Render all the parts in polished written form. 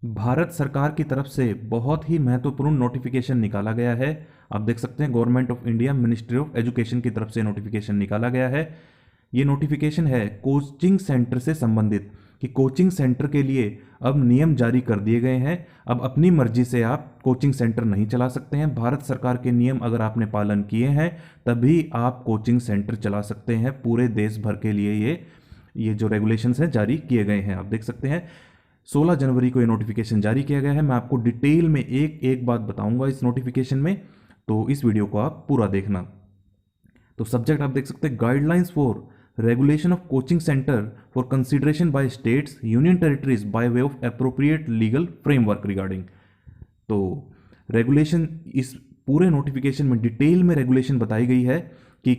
भारत सरकार की तरफ से बहुत ही महत्वपूर्ण नोटिफिकेशन निकाला गया है। आप देख सकते हैं government of India ministry of education की तरफ से नोटिफिकेशन निकाला गया है। ये नोटिफिकेशन है कोचिंग सेंटर से संबंधित, कि कोचिंग सेंटर के लिए अब नियम जारी कर दिए गए हैं। अब अपनी मर्जी से आप कोचिंग सेंटर नहीं चला सकते हैं। भारत सरकार के नियम अगर आपने पालन किए हैं तभी आप कोचिंग सेंटर चला सकते हैं। पूरे देश भर के लिए ये जो रेगुलेशंस हैं जारी किए गए हैं। आप देख सकते हैं 16 जनवरी को ये नोटिफिकेशन जारी किया गया है। मैं आपको डिटेल में एक एक बात बताऊंगा इस नोटिफिकेशन में, तो इस वीडियो को आप पूरा देखना। तो सब्जेक्ट आप देख सकते हैं, guidelines for regulation of coaching centre for consideration by states union territories by way of appropriate legal framework regarding. तो रेगुलेशन, इस पूरे नोटिफिकेशन में डिटेल में रेगुलेशन बताई गई है कि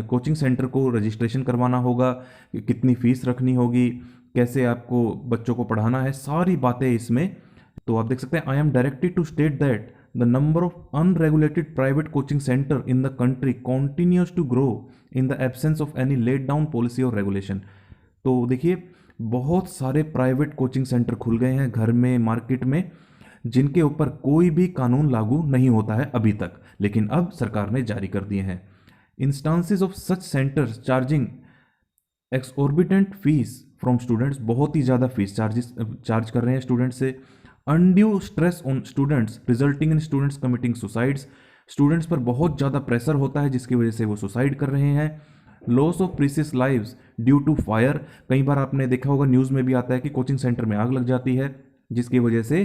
कोचिंग सेंटर को रजिस्ट्रेशन करवाना होगा, कितनी फीस रखनी होगी, कैसे आपको बच्चों को पढ़ाना है, सारी बातें इसमें। तो आप देख सकते हैं, I am directed to state that the number of unregulated private coaching centre in the country continues to grow in the absence of any let down policy or regulation. तो देखिए, बहुत सारे प्राइवेट कोचिंग सेंटर खुल गए हैं घर में, market में, जिनके ऊपर कोई भी कानून लागू नहीं होता है अभी तक, लेकिन अब सरकार ने जारी कर दिए हैं। Instances of such centres charging exorbitant fees from students, बहुत ही ज़्यादा फीस चार्ज कर रहे हैं स्टूडेंट से। Undue stress on students resulting in students committing suicides, students पर बहुत ज़्यादा प्रेशर होता है जिसकी वजह से वो सुसाइड कर रहे हैं। Loss of precious lives due to fire, कई बार आपने देखा होगा न्यूज़ में भी आता है कि कोचिंग सेंटर में आग लग जाती है जिसकी वजह से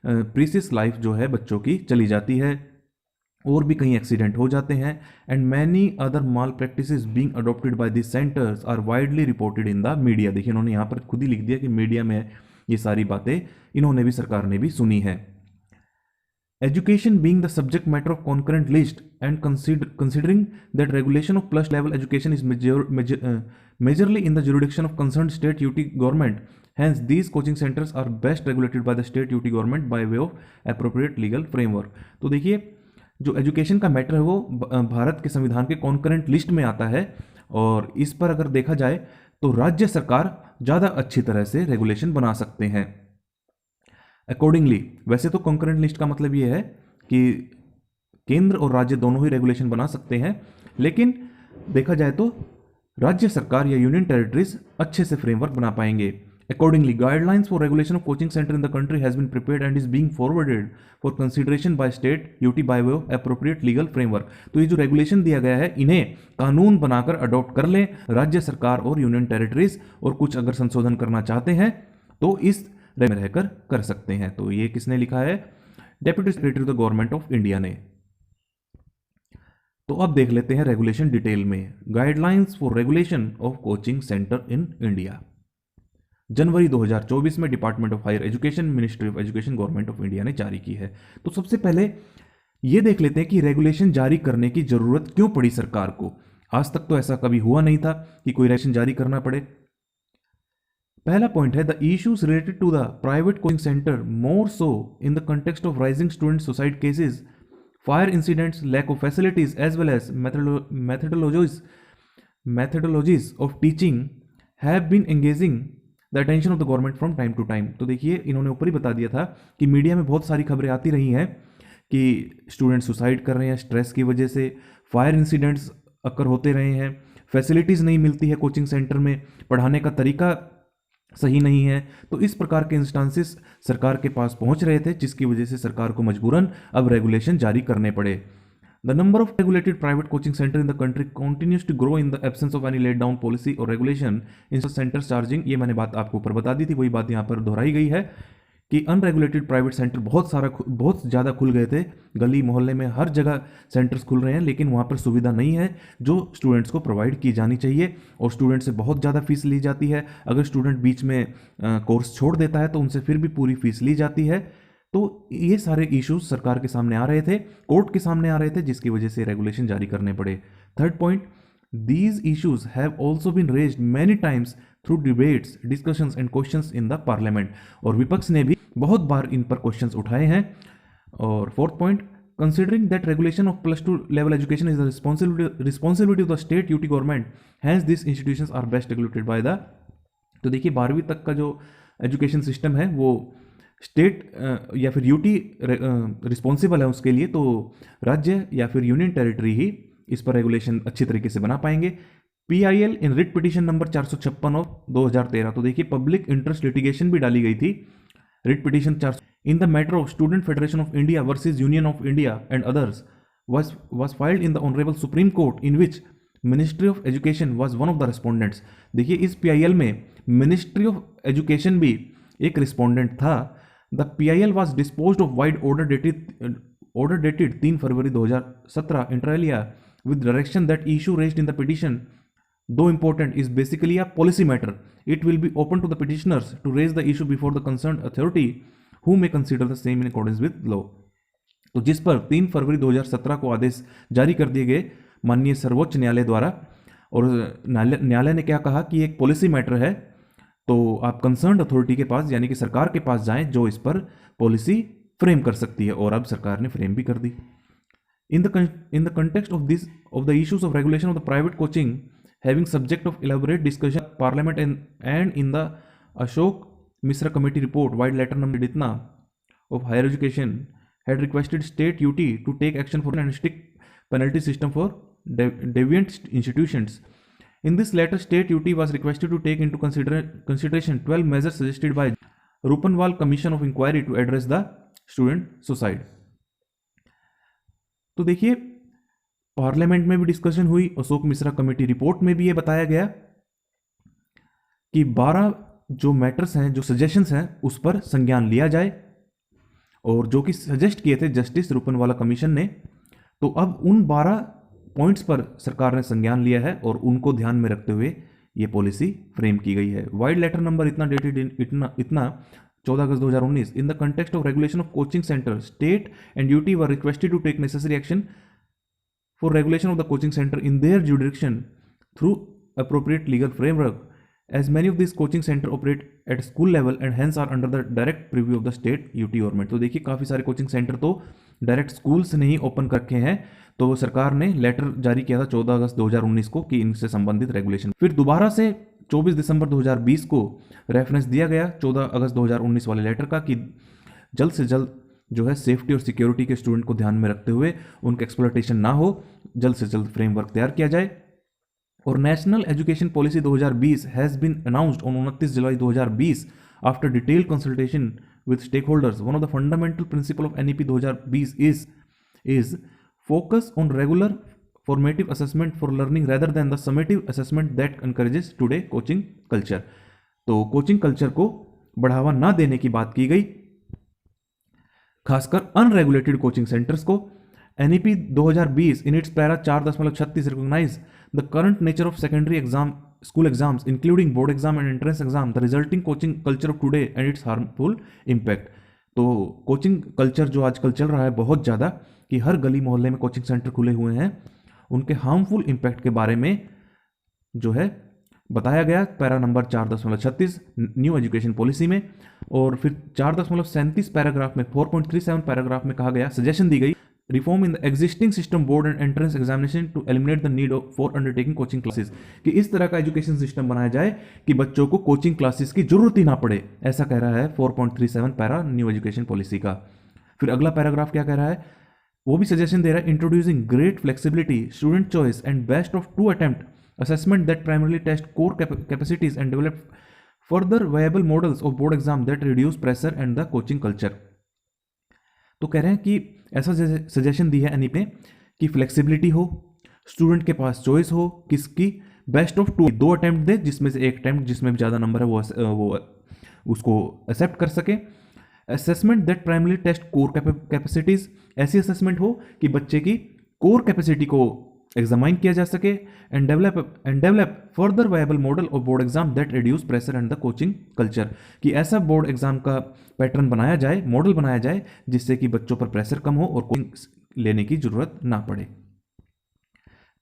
प्रीसियस लाइफ जो है बच्चों की चली जाती है, और भी कई एक्सीडेंट हो जाते हैं। And many other malpractices being adopted by this centres are widely reported in the media. देखिए, इन्होंने यहाँ पर खुद ही लिख दिया कि मीडिया में ये सारी बातें इन्होंने भी, सरकार ने भी सुनी है। Education being the subject matter of concurrent list and considering that regulation of plus level education is majorly in the jurisdiction of concerned state UT government, hence these coaching centers are best regulated by the state UT government by way of appropriate legal framework। तो देखिए, जो education का matter है वो भारत के संविधान के concurrent list में आता है, और इस पर अगर देखा जाए तो राज्य सरकार ज़्यादा अच्छी तरह से रेगुलेशन बना सकते हैं। अकॉर्डिंगली, वैसे तो कॉन्करेंट लिस्ट का मतलब ये है कि केंद्र और राज्य दोनों ही रेगुलेशन बना सकते हैं, लेकिन देखा जाए तो राज्य सरकार या यूनियन टेरिटरीज अच्छे से फ्रेमवर्क बना पाएंगे। Accordingly, guidelines for regulation of coaching centre in the country has been prepared and is being forwarded for consideration by state UT by way of appropriate legal framework. तो ये जो regulation दिया गया है, इन्हें कानून बनाकर अडॉप्ट कर लें राज्य सरकार और यूनियन टेरिटरीज, और कुछ अगर संशोधन करना चाहते हैं तो इस में रहकर कर सकते हैं। तो ये किसने लिखा है? Deputy secretary of the government of India ने। तो अब देख लेते हैं रेगुलेशन डिटेल में। Guidelines for regulation of coaching centre in India, जनवरी 2024 में department of higher education, ministry of education, government of India ने जारी की है। तो सबसे पहले ये देख लेते हैं कि रेगुलेशन जारी करने की जरूरत क्यों पड़ी सरकार को। आज तक तो ऐसा कभी हुआ नहीं था कि कोई रेगुलेशन जारी करना पड़े। पहला पॉइंट है, the issues related to the private coaching centre more so in the context of rising student suicide cases, fire incidents, lack of facilities as well as methodologies of teaching have been engaging the attention of the government from time to time. तो देखिए, इन्होंने ऊपर ही बता दिया था कि media में बहुत सारी खबरें आती रही हैं कि स्टूडेंट सुसाइड कर रहे हैं स्ट्रेस की वजह से, फायर इंसिडेंट्स अक्कर होते रहे हैं, फैसिलिटीज़ नहीं मिलती है कोचिंग सेंटर में, पढ़ाने का तरीका सही नहीं है। तो इस प्रकार के इंस्टांसेस सरकार के पास पहुंच रहे थे, जिसकी वजह से सरकार को मजबूरन अब रेगुलेशन जारी करने पड़े। The number of regulated private coaching centre in the country continues to grow in the absence of any let down policy or regulation in centres charging. ये मैंने बात आपको ऊपर बता दी थी, वही बात यहाँ पर दोहराई गई है कि अनरेगुलेटेड प्राइवेट सेंटर बहुत ज़्यादा खुल गए थे, गली मोहल्ले में हर जगह सेंटर्स खुल रहे हैं, लेकिन वहाँ पर सुविधा नहीं है जो स्टूडेंट्स को प्रोवाइड की जानी चाहिए, और स्टूडेंट से बहुत ज़्यादा फीस ली जाती है। अगर स्टूडेंट बीच में कोर्स छोड़ देता है तो उनसे फिर भी पूरी फीस ली जाती है। तो ये सारे इश्यूज सरकार के सामने आ रहे थे, कोर्ट के सामने आ रहे थे, जिसकी वजह से रेगुलेशन जारी करने पड़े। Third point, these issues have also been raised many times through debates, discussions and questions in the parliament। और विपक्ष ने भी बहुत बार इन पर क्वेश्चंस उठाए हैं। और fourth point, considering that regulation of +2 level education is the responsibility of the state UT government, hence these institutions are best regulated by the। तो देखिए, 12वीं तक का जो एजुकेशन सिस्टम है वो स्टेट या फिर यूटी रिस्पॉन्सिबल है उसके लिए, तो राज्य या फिर यूनियन टेरिटरी ही इस पर रेगुलेशन अच्छी तरीके से बना पाएंगे। PIL in writ petition number 456 of 2013, तो देखिए पब्लिक इंटरेस्ट लिटिगेशन भी डाली गई थी, writ petition 4 in the matter of student federation of India versus union of India and others was filed in the Honorable Supreme Court in which Ministry of Education was one of the respondents। देखिए इस PIL में Ministry of Education भी एक respondent था। The PIL was disposed of wide order dated 3 February 2017 inter alia with direction that issue raised in the petition, though important, is basically a policy matter. It will be open to the petitioners to raise the issue before the concerned authority who may consider the same in accordance with law। तो जिस पर 3 फरवरी 2017 को आदेश जारी कर दिए गए माननीय सर्वोच्च न्यायालय द्वारा, और न्यायालय ने क्या कहा कि एक पॉलिसी मैटर है, तो आप कंसर्न्ड अथॉरिटी के पास यानी कि सरकार के पास जाएं जो इस पर पॉलिसी फ्रेम कर सकती है, और अब सरकार ने फ्रेम भी कर दी। In the context of the issues of regulation of the private coaching having subject of elaborate discussion parliament and in the Ashok Mishra committee report vide letter number इतना of higher education had requested state UT to take action for and strict penalty system for deviant institutions. In this letter, state UT was requested to take into consideration 12 measures suggested by Rupanwal Commission of Inquiry to address the student suicide। तो देखिए parliament में भी discussion हुई, Ashok Mishra committee report में भी ये बताया गया कि 12 जो मैटर्स हैं, जो सजेशंस हैं, उस पर संज्ञान लिया जाए, और जो कि सजेस्ट किए थे जस्टिस रूपनवाला कमीशन ने। तो अब उन 12 पॉइंट्स पर सरकार ने संज्ञान लिया है और उनको ध्यान में रखते हुए ये पॉलिसी फ्रेम की गई है। वाइड लेटर नंबर इतना डेटेड इतना 14 August 2019 in the context of regulation of coaching centre state and UT were requested to take necessary action for regulation of the coaching centre in their jurisdiction through appropriate legal framework, as many of these coaching center operate at school level and hence are under the direct preview of the state UT government। तो देखिए काफ़ी सारे coaching centre तो direct school से नहीं open कर रखे हैं, तो सरकार ने लेटर जारी किया था 14 अगस्त 2019 को कि इनसे संबंधित रेगुलेशन, फिर दोबारा से 24 दिसंबर 2020 को रेफरेंस दिया गया 14 अगस्त 2019 वाले लेटर का कि जल्द से जल्द जो है सेफ्टी और सिक्योरिटी के स्टूडेंट को ध्यान में रखते हुए उनका एक्सप्लॉयटेशन ना हो, जल्द से जल्द फ्रेमवर्क तैयार किया जाए। और national education policy 2020 has been announced on 29 July 2020 after detailed consultation with stakeholders. One of the fundamental principle of NEP 2020 is focus on regular formative assessment for learning rather than the summative assessment that encourages today coaching culture. तो coaching culture को बढ़ावा ना देने की बात की गई, खासकर अनरेगुलेटेड कोचिंग सेंटर्स को। NEP 2020 in its para 4.36 recognize the current nature of secondary school exams including board exam and entrance exam, the resulting coaching culture of today and its harmful impact। तो coaching culture जो आजकल चल रहा है बहुत ज़्यादा कि हर गली मोहल्ले में कोचिंग सेंटर खुले हुए हैं, उनके हार्मफुल इम्पैक्ट के बारे में जो है बताया गया para number 4.36 new education policy में। और फिर 4.37 पैराग्राफ में 4.37 पैराग्राफ में कहा गया, सजेशन दी गई reform in the existing system board and entrance examination to eliminate the need for undertaking coaching classes, कि इस तरह का एजुकेशन सिस्टम बनाया जाए कि बच्चों को कोचिंग क्लासेस की जरूरत ही ना पड़े, ऐसा कह रहा है 4.37 पैरा न्यू एजुकेशन पॉलिसी का। फिर अगला पैराग्राफ क्या कह रहा है, वो भी सजेशन दे रहा है, introducing great flexibility, student choice and best of 2 attempt assessment that primarily test core capacities and develop further viable models of board exam that reduce pressure and the coaching culture। तो कह रहे हैं कि ऐसा suggestion दी है NEP ने कि flexibility हो, स्टूडेंट के पास चॉइस हो, किसकी बेस्ट ऑफ 2 अटेम्प्ट दे, जिसमें से एक अटेम्प्ट जिसमें ज़्यादा नंबर है वो उसको एक्सेप्ट कर सके। Assessment that primarily test core capacities, ऐसी असेसमेंट हो कि बच्चे की कोर कैपेसिटी को एग्जामाइन किया जा सके। And develop further viable model of board exam that reduce pressure and the coaching culture, कि ऐसा बोर्ड एग्जाम का पैटर्न बनाया जाए, मॉडल बनाया जाए जिससे कि बच्चों पर प्रेशर कम हो और कोचिंग लेने की जरूरत ना पड़े।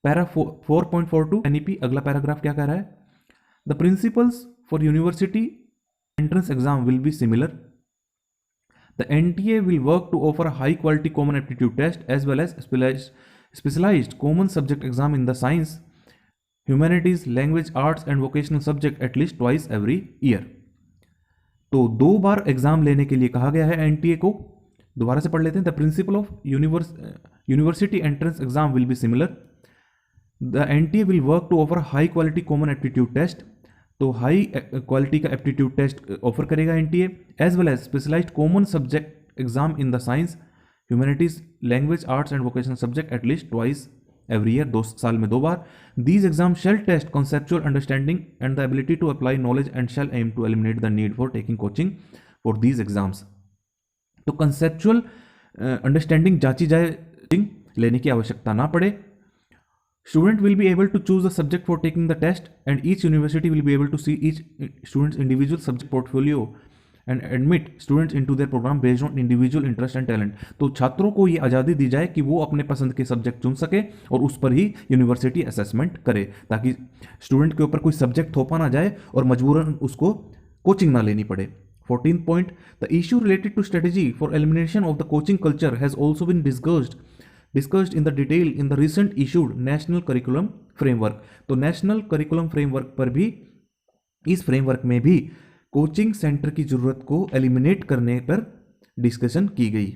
पैरा 4.42 NEP अगला पैराग्राफ क्या कह रहा है, the principles for university entrance exam will be similar, the NTA will work to offer a high quality common aptitude test as well as specialized common subject exam in the science, humanities, language, arts and vocational subject at least twice every year। तो 2 बार exam लेने के लिए कहा गया है NTA को। दोबारा से पढ़ लेते हैं। The principle of university entrance exam will be similar. The NTA will work to offer high quality common aptitude test, तो हाई क्वालिटी का एप्टीट्यूड टेस्ट ऑफर करेगा NTA, as well as specialised common subject exam in the science, humanities, language, arts and vocational subject at least twice every year, 2 साल में 2 बार। These exam shall test conceptual understanding and the ability to apply knowledge and shall aim to eliminate the need for taking coaching for these exams. तो conceptual understanding जांची जाए, लेने की आवश्यकता ना पड़े। Student will be able to choose the subject for taking the test, and each university will be able to see each student's individual subject portfolio and admit students into their program based on individual interest and talent। तो छात्रों को ये आज़ादी दी जाए कि वो अपने पसंद के सब्जेक्ट चुन सके और उस पर ही यूनिवर्सिटी असेसमेंट करे, ताकि स्टूडेंट के ऊपर कोई सब्जेक्ट थोपा ना जाए और मजबूरन उसको कोचिंग ना लेनी पड़े। 14th point, the issue related to strategy for elimination of the coaching culture has also been discussed in the detail in the recent issued national curriculum framework। तो नेशनल करिकुलम फ्रेमवर्क पर भी, इस framework में भी coaching centre की जरूरत को eliminate करने पर डिस्कशन की गई।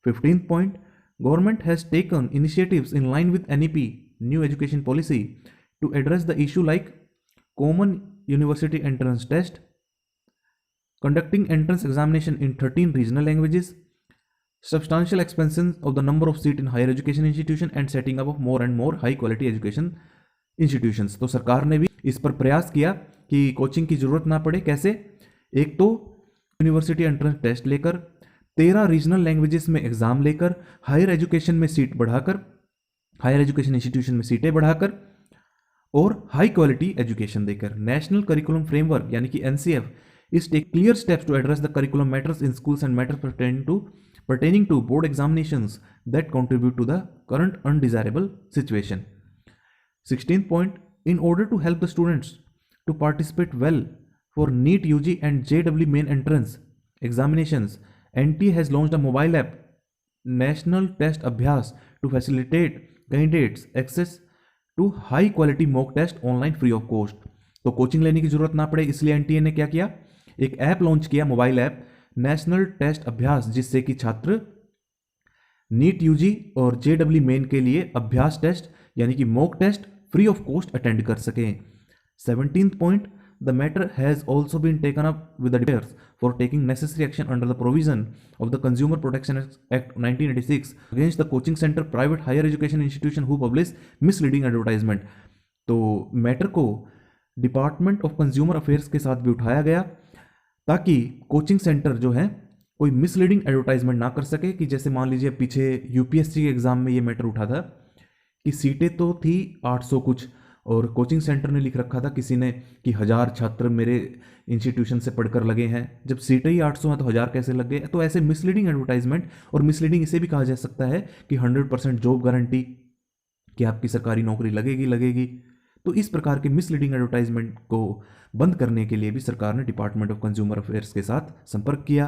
15th point, government has taken initiatives in line with NEP new education policy to address the issue like common university entrance test, conducting entrance examination in 13 regional languages, substantial expansion of the number of seats in higher education institution and setting up of more and more high quality education institutions। तो सरकार ने भी इस पर प्रयास किया कि coaching की जरूरत ना पड़े। कैसे? एक तो यूनिवर्सिटी एंट्रेंस टेस्ट लेकर, 13 रीजनल लैंग्वेजेस में एग्जाम लेकर, हायर एजुकेशन में सीट बढ़ाकर, हायर एजुकेशन इंस्टीट्यूशन में सीटें बढ़ाकर और हाई क्वालिटी एजुकेशन देकर। नेशनल करिकुलम फ्रेमवर्क यानी कि NCF is take clear steps to address the curriculum matters in schools and matters pertaining to board examinations that contribute to the current undesirable situation। 16th point, in order to help the students to participate well for NEET UG and JEE main entrance examinations, NTA has launched a mobile app, National Test Abhyas, to facilitate candidates access to high quality mock test online free of cost। तो coaching लेने की जरूरत ना पड़े, इसलिए NTA ने क्या किया, एक ऐप लॉन्च किया, mobile app national test Abhyas, जिससे कि छात्र नीट यूजी और जेडब्ल्यू मेन के लिए अभ्यास टेस्ट यानी कि mock test free of cost attend कर सकें। 17th point, the matter has also been taken up with the debaters for taking necessary action under the provision of the Consumer Protection Act 1986 against the coaching center private higher education institution who publish misleading advertisement। तो matter को department of consumer affairs के साथ भी उठाया गया ताकि coaching centre जो है कोई मिसलीडिंग एडवर्टाइजमेंट ना कर सके। कि जैसे मान लीजिए पीछे यूपीएससी के एग्जाम में ये मैटर उठा था कि सीटें तो थी 800 कुछ और कोचिंग सेंटर ने लिख रखा था किसी ने कि 1000 छात्र मेरे इंस्टीट्यूशन से पढ़कर लगे हैं, जब सीटें ही 800 हैं तो 1000 कैसे लग गए। तो ऐसे मिसलीडिंग एडवर्टाइजमेंट, और मिसलीडिंग इसे भी कहा जा सकता है कि 100% जॉब गारंटी कि आपकी सरकारी नौकरी लगेगी। तो इस प्रकार के मिसलीडिंग एडवर्टाइजमेंट को बंद करने के लिए भी सरकार ने डिपार्टमेंट ऑफ कंज्यूमर अफेयर्स के साथ संपर्क किया।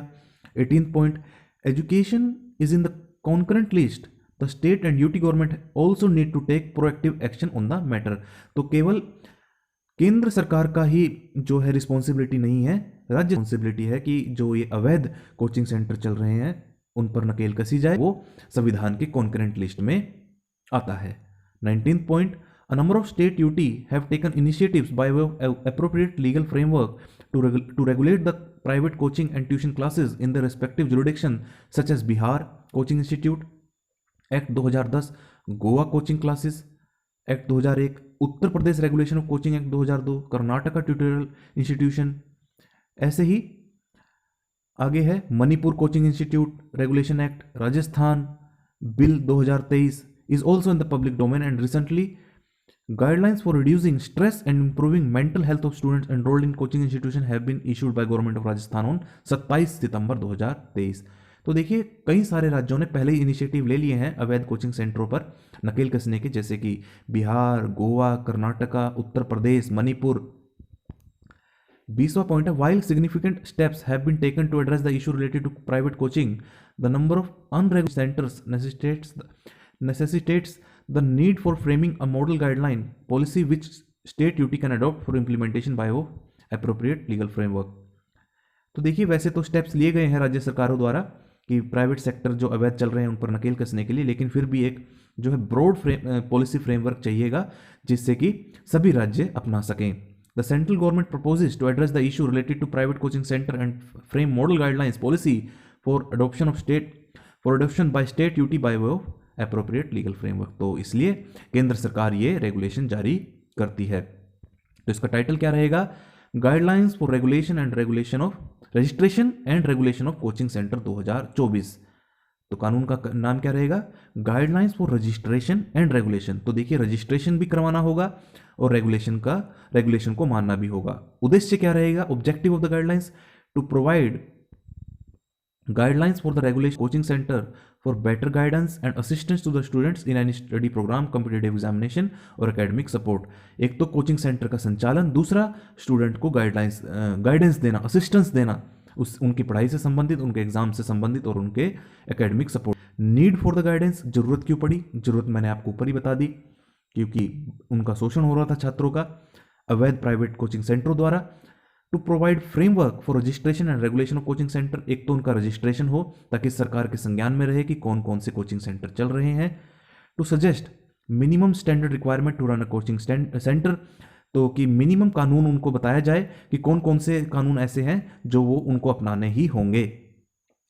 18th point, education is in the concurrent list, the state and UT government also need to take proactive action on the matter. तो केवल केंद्र सरकार का ही जो है रिस्पॉन्सिबिलिटी नहीं है, राज्य रिस्पॉन्सिबिलिटी है कि जो ये अवैध कोचिंग सेंटर चल रहे हैं उन पर नकेल कसी जाए, वो संविधान के कॉन्करेंट लिस्ट में आता है। 19th point, a number of state UT have taken initiatives by way of appropriate legal framework to regulate the private coaching and tuition classes in their respective jurisdiction, such as Bihar Coaching Institute Act 2010, Goa Coaching Classes Act 2001, Uttar Pradesh regulation of coaching act 2002, Karnataka tutorial institution. ऐसे ही आगे है Manipur coaching institute regulation act, Rajasthan bill 2023 is also in the public domain, and recently guidelines for reducing stress and improving mental health of students enrolled in coaching institution have been issued by government of Rajasthan on 27 सितंबर 2023। तो देखिए कई सारे राज्यों ने पहले ही initiative ले लिए हैं अवैध कोचिंग सेंटरों पर नकेल कसने के, जैसे कि बिहार, गोवा, कर्नाटका, उत्तर प्रदेश, मणिपुर। 20वां पॉइंट है, while significant steps have been taken to address the issue related to private coaching, the number of unregulated centers necessitates the need for framing a model guideline policy which state UT can adopt for implementation by appropriate legal framework। तो देखिए वैसे तो steps लिए गए हैं राज्य सरकारों द्वारा कि प्राइवेट सेक्टर जो अवैध चल रहे हैं उन पर नकेल कसने के लिए, लेकिन फिर भी एक जो है ब्रॉड पॉलिसी फ्रेमवर्क चाहिएगा जिससे कि सभी राज्य अपना सकें। The central government proposes to address the issue related to private coaching center and frame model guidelines policy for adoption by state UT by way of appropriate legal framework। तो इसलिए केंद्र सरकार ये रेगुलेशन जारी करती है। तो इसका टाइटल क्या रहेगा? Guidelines for regulation and regulation of registration and regulation of coaching centre 2024। तो कानून का नाम क्या रहेगा? Guidelines for registration and regulation. तो देखिए रजिस्ट्रेशन भी करवाना होगा और रेगुलेशन को मानना भी होगा। उद्देश्य क्या रहेगा? Objective of the guidelines to provide guidelines for the regulation coaching centre for better guidance and assistance to the students in any study programme, competitive examination or academic support. एक तो कोचिंग सेंटर का संचालन, दूसरा student को guidance देना, assistance देना उनकी पढ़ाई से संबंधित, उनके एग्जाम से संबंधित और उनके academic support. Need for the guidance, जरूरत क्यों पड़ी? जरूरत मैंने आपको ऊपर ही बता दी, क्योंकि उनका शोषण हो रहा था छात्रों का अवैध प्राइवेट कोचिंग सेंटरों द्वारा। To provide framework for registration and regulation of coaching centre, एक तो उनका रजिस्ट्रेशन हो ताकि सरकार के संज्ञान में रहे कि कौन कौन से कोचिंग सेंटर चल रहे हैं। To suggest minimum standard requirement to run a coaching centre, तो कि मिनिमम कानून उनको बताया जाए कि कौन कौन से कानून ऐसे हैं जो वो उनको अपनाने ही होंगे,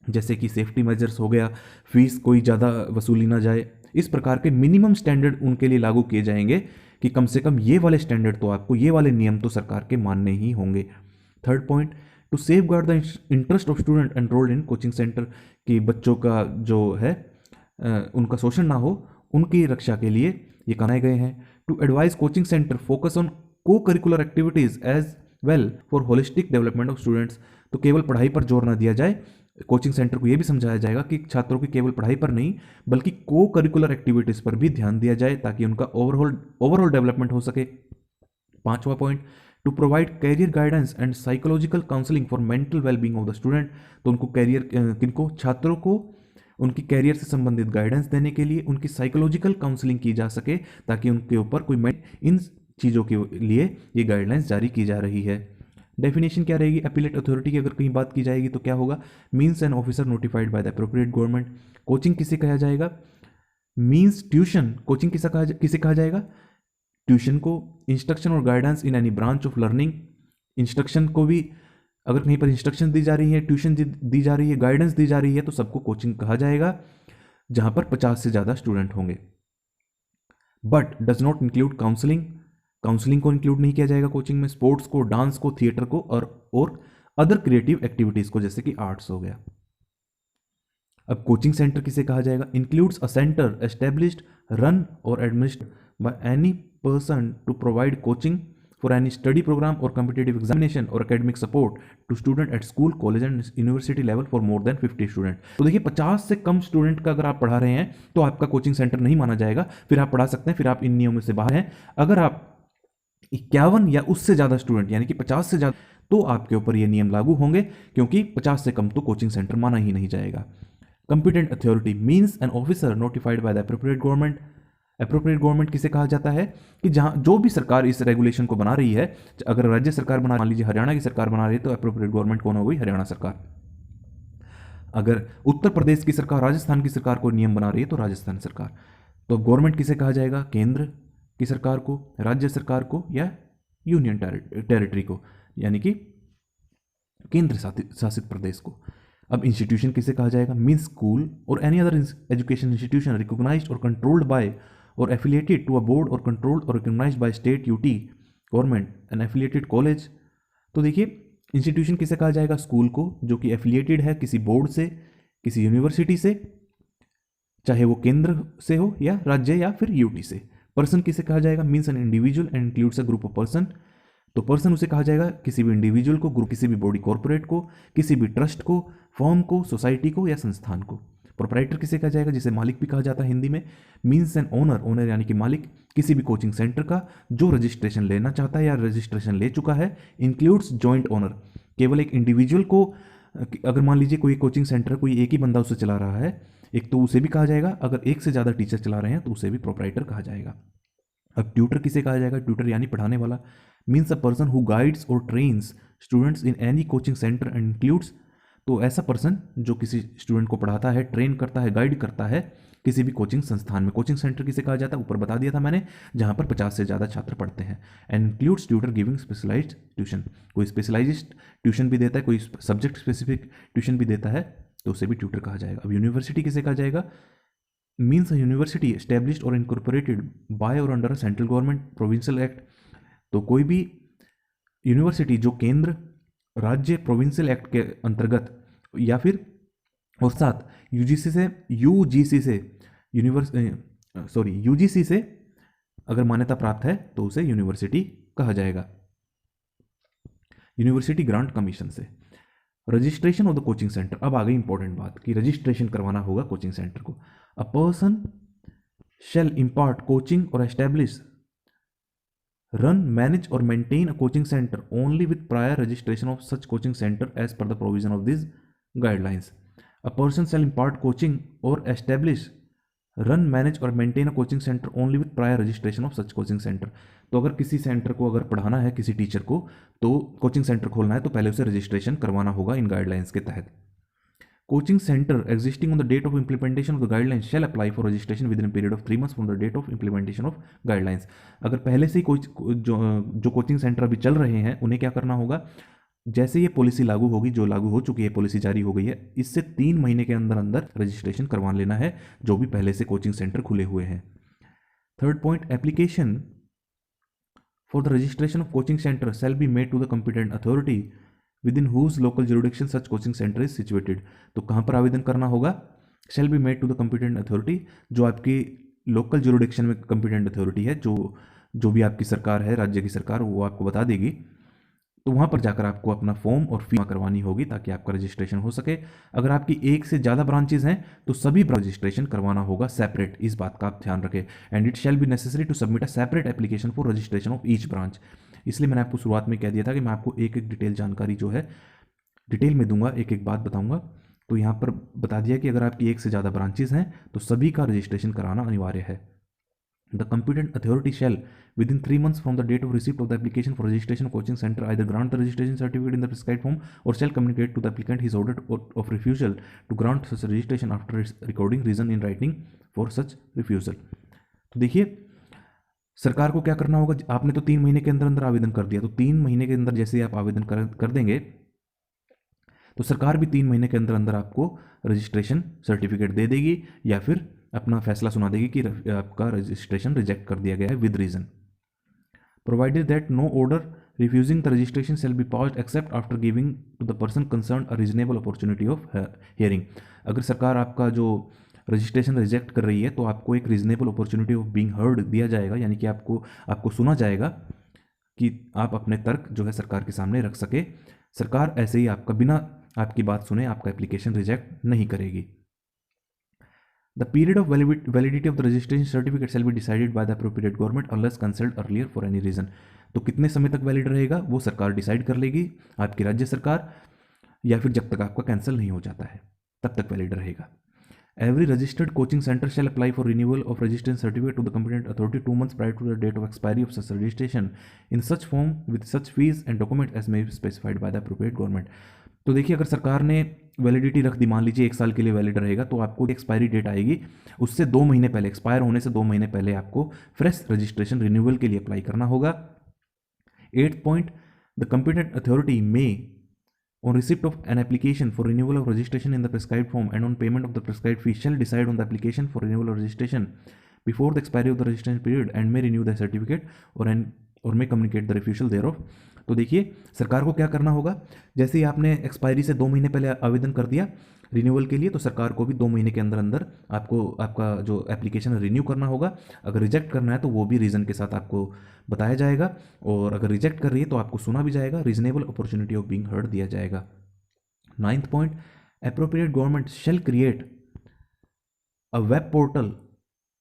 जैसे कि सेफ्टी मेजर्स हो गया, फीस कोई ज़्यादा वसूली ना जाए, इस प्रकार के मिनिमम स्टैंडर्ड उनके लिए लागू किए जाएंगे कि कम से कम ये वाले स्टैंडर्ड तो आपको, ये वाले नियम तो सरकार के मानने ही होंगे। Third point, to safeguard the interest of student enrolled in coaching centre, कि बच्चों का जो है उनका शोषण ना हो, उनकी रक्षा के लिए ये बनाए गए हैं। To advise coaching centre focus on co-curricular activities as well for holistic development of students, तो केवल पढ़ाई पर जोर ना दिया जाए, कोचिंग सेंटर को यह भी समझाया जाएगा कि छात्रों की केवल पढ़ाई पर नहीं बल्कि को करिकुलर एक्टिविटीज पर भी ध्यान दिया जाए ताकि उनका ओवरऑल डेवलपमेंट हो सके। पांचवा point, to provide career guidance and psychological counselling for mental wellbeing of the student, तो उनको किनको छात्रों को उनकी कैरियर से संबंधित गाइडेंस देने के लिए उनकी साइकोलॉजिकल काउंसलिंग की जा सके ताकि उनके ऊपर कोई इन चीज़ों के लिए ये गाइडलाइंस जारी की जा रही है। डेफिनेशन क्या रहेगी? अपीलेट अथॉरिटी की अगर कहीं बात की जाएगी तो क्या होगा? Means an officer notified by the appropriate government. Coaching किसे कहा जाएगा? Means tuition. कोचिंग किसे कहा जाएगा? ट्यूशन को। इंस्ट्रक्शन और guidance in any branch of learning, instruction को भी अगर कहीं पर इंस्ट्रक्शन दी जा रही है, ट्यूशन दी जा रही है, गाइडेंस दी जा रही है तो सबको कोचिंग कहा जाएगा, जहां पर 50 से ज़्यादा स्टूडेंट होंगे। But does not include counselling, counselling को इंक्लूड नहीं किया जाएगा कोचिंग में, स्पोर्ट्स को, डांस को, थिएटर को और अदर क्रिएटिव एक्टिविटीज को, जैसे कि आर्ट्स हो गया। अब कोचिंग सेंटर किसे कहा जाएगा? Includes a centre established, run or administered by any person to provide coaching for any study programme or competitive examination or academic support to student at school, college and university level for more than 50 student. तो देखिए 50 से कम student का अगर आप पढ़ा रहे हैं तो आपका कोचिंग सेंटर नहीं माना जाएगा, फिर आप पढ़ा सकते हैं, फिर आप इन नियमों से बाहर हैं। अगर आप 51 या उससे ज़्यादा स्टूडेंट यानी कि 50 से ज़्यादा, तो आपके ऊपर ये नियम लागू होंगे, क्योंकि 50 से कम तो कोचिंग सेंटर माना ही नहीं जाएगा। Competent authority means an officer notified by the appropriate government. Appropriate government किसे कहा जाता है? कि जहां जो भी सरकार इस रेगुलेशन को बना रही है, अगर राज्य सरकार बना, मान लीजिए हरियाणा की सरकार बना रही है तो एप्रोप्रिएट गवर्नमेंट कौन हो गई? हरियाणा सरकार। अगर उत्तर प्रदेश की सरकार, राजस्थान की सरकार को नियम बना रही है तो राजस्थान सरकार। तो गवर्नमेंट किसे कहा जाएगा? केंद्र की सरकार को, राज्य सरकार को, या यूनियन टेरिटरी को, यानी कि केंद्र शासित प्रदेश को। अब इंस्टीट्यूशन किसे कहा जाएगा? Means school or any other education institution recognised or controlled by or affiliated to a board or controlled or recognised by state, UT government and affiliated college. तो देखिए इंस्टीट्यूशन किसे कहा जाएगा? स्कूल को, जो कि एफिलिएटेड है किसी बोर्ड से, किसी यूनिवर्सिटी से, चाहे वो केंद्र से हो या राज्य या फिर यूटी से। पर्सन किसे कहा जाएगा? Means an individual and includes a group of person. तो पर्सन उसे कहा जाएगा किसी भी इंडिविजुअल को, ग्रुप, किसी भी बॉडी कॉर्पोरेट को, किसी भी ट्रस्ट को, फर्म को, सोसाइटी को या संस्थान को। प्रोप्राइटर किसे कहा जाएगा? जिसे मालिक भी कहा जाता है हिंदी में। मीन्स एन ओनर, ओनर यानी कि मालिक किसी भी कोचिंग सेंटर का जो रजिस्ट्रेशन लेना चाहता है या रजिस्ट्रेशन ले चुका है। इंक्लूड्स जॉइंट ओनर, केवल एक इंडिविजुअल को, अगर मान लीजिए कोई कोचिंग सेंटर कोई एक ही बंदा उसे चला रहा है, एक तो उसे भी कहा जाएगा, अगर एक से ज़्यादा टीचर चला रहे हैं तो उसे भी प्रोप्राइटर कहा जाएगा। अब ट्यूटर किसे कहा जाएगा? ट्यूटर यानी पढ़ाने वाला, means a person who guides or trains students in any coaching centre and includes, तो ऐसा पर्सन जो किसी स्टूडेंट को पढ़ाता है, ट्रेन करता है, गाइड करता है किसी भी कोचिंग संस्थान में। कोचिंग सेंटर किसे कहा जाता है? ऊपर बता दिया था मैंने, जहाँ पर 50 से ज़्यादा छात्र पढ़ते हैं। And includes tutor giving specialised tuition, कोई स्पेशलाइज्ड ट्यूशन भी देता है, कोई सब्जेक्ट स्पेसिफिक ट्यूशन भी देता है, तो उसे भी ट्यूटर कहा जाएगा। अब यूनिवर्सिटी किसे कहा जाएगा? मीन्स अ यूनिवर्सिटी एस्टेब्लिश्ड और इनकॉर्पोरेटेड बाय और under a central government provincial act, तो कोई भी यूनिवर्सिटी जो केंद्र राज्य प्रोविंशियल एक्ट के अंतर्गत या फिर और साथ यूजीसी से यूजीसी से अगर मान्यता प्राप्त है तो उसे यूनिवर्सिटी कहा जाएगा। यूनिवर्सिटी ग्रांट कमीशन से। Registration of the coaching centre, अब आ गई इंपॉर्टेंट बात कि रजिस्ट्रेशन करवाना होगा कोचिंग सेंटर को। A person shall impart coaching और establish run, manage or maintain a coaching center only with prior registration of such coaching center as per the provision of these guidelines. A person shall impart coaching or establish, run, manage or maintain a coaching center only with prior registration of such coaching center. तो अगर किसी centre को अगर पढ़ाना है किसी teacher को, तो कोचिंग सेंटर खोलना है तो पहले उसे रजिस्ट्रेशन करवाना होगा इन गाइडलाइंस के तहत। Coaching center existing on the date of implementation of the guidelines shall apply for registration within a period of 3 months from the date of implementation of guidelines. अगर पहले से ही कोई जो कोचिंग सेंटर अभी चल रहे हैं उन्हें क्या करना होगा? जैसे ये पॉलिसी लागू होगी, जो लागू हो चुकी है, पॉलिसी जारी हो गई है, इससे 3 महीने के अंदर अंदर रजिस्ट्रेशन करवा लेना है जो भी पहले से कोचिंग सेंटर खुले हुए हैं। Third point, application for the registration of coaching centre shall be made to the competent authority within whose local jurisdiction such coaching centre is situated. तो कहाँ पर आवेदन करना होगा? Shall be made to the competent authority, जो आपकी local jurisdiction में competent authority है, जो भी आपकी सरकार है, राज्य की सरकार, वो आपको बता देगी। तो वहाँ पर जाकर आपको अपना फॉर्म और फी करवानी होगी ताकि आपका रजिस्ट्रेशन हो सके। अगर आपकी एक से ज़्यादा ब्रांचेज हैं तो सभी रजिस्ट्रेशन करवाना होगा सेपरेट, इस बात का आप ध्यान रखें। And it shall be necessary to submit a separate application for registration of each branch. इसलिए मैंने आपको शुरुआत में कह दिया था कि मैं आपको एक एक डिटेल जानकारी जो है डिटेल में दूंगा, एक एक बात बताऊंगा। तो यहाँ पर बता दिया कि अगर आपकी एक से ज़्यादा ब्रांचेज हैं तो सभी का रजिस्ट्रेशन कराना अनिवार्य है। The competent authority shall, within 3 months from the date of receipt of the application for registration of coaching center, either grant the registration certificate in the prescribed form or shall communicate to the applicant his order of refusal to grant such registration after recording reason in writing for such refusal. तो देखिए सरकार को क्या करना होगा? आपने तो 3 महीने के अंदर अंदर आवेदन कर दिया, तो 3 महीने के अंदर जैसे आप आवेदन कर देंगे तो सरकार भी 3 महीने के अंदर अंदर आपको रजिस्ट्रेशन सर्टिफिकेट दे देगी या फिर अपना फैसला सुना देगी कि आपका रजिस्ट्रेशन रिजेक्ट कर दिया गया है with reason. Provided that no order refusing the registration shall be passed except after giving to the person concern a reasonable opportunity of hearing. अगर सरकार आपका जो रजिस्ट्रेशन रिजेक्ट कर रही है तो आपको एक reasonable opportunity of being heard दिया जाएगा, यानी कि आपको सुना जाएगा कि आप अपने तर्क जो है सरकार के सामने रख सके। सरकार ऐसे ही आपका बिना आपकी बात सुने आपका एप्लीकेशन रिजेक्ट नहीं करेगी। The period of validity of the registration certificate shall be decided by the appropriate government unless cancelled earlier for any reason. तो कितने समय तक वैलिड रहेगा वो सरकार डिसाइड कर लेगी, आपकी राज्य सरकार, या फिर जब तक आपका कैंसिल नहीं हो जाता है तब तक वैलिड रहेगा। Every registered coaching center shall apply for renewal of registration certificate to the competent authority 2 months prior to the date of expiry of such registration in such form with such fees and documents as may be specified by the appropriate government. तो देखिए अगर सरकार ने validity रख दी, मान लीजिए 1 साल के लिए वैलिड रहेगा, तो आपको एक्सपायरी डेट आएगी उससे 2 महीने पहले, एक्सपायर होने से 2 महीने पहले आपको फ्रेश रजिस्ट्रेशन रिन्यूअल के लिए अप्लाई करना होगा। 8th point, the competent authority may on receipt of an application for renewal of registration in the prescribed form and on payment of the prescribed fee shall decide on the application for renewal of registration before the expiry of the registration period and may renew the certificate or may communicate the refusal thereof. तो देखिए सरकार को क्या करना होगा, जैसे ही आपने expiry से 2 महीने पहले आवेदन कर दिया रिन्यूअल के लिए, तो सरकार को भी 2 महीने के अंदर अंदर आपको आपका जो एप्लीकेशन रिन्यू करना होगा। अगर रिजेक्ट करना है तो वो भी रीज़न के साथ आपको बताया जाएगा, और अगर रिजेक्ट कर रही है तो आपको सुना भी जाएगा, reasonable opportunity of being heard दिया जाएगा। 9th point, appropriate government shall create a web portal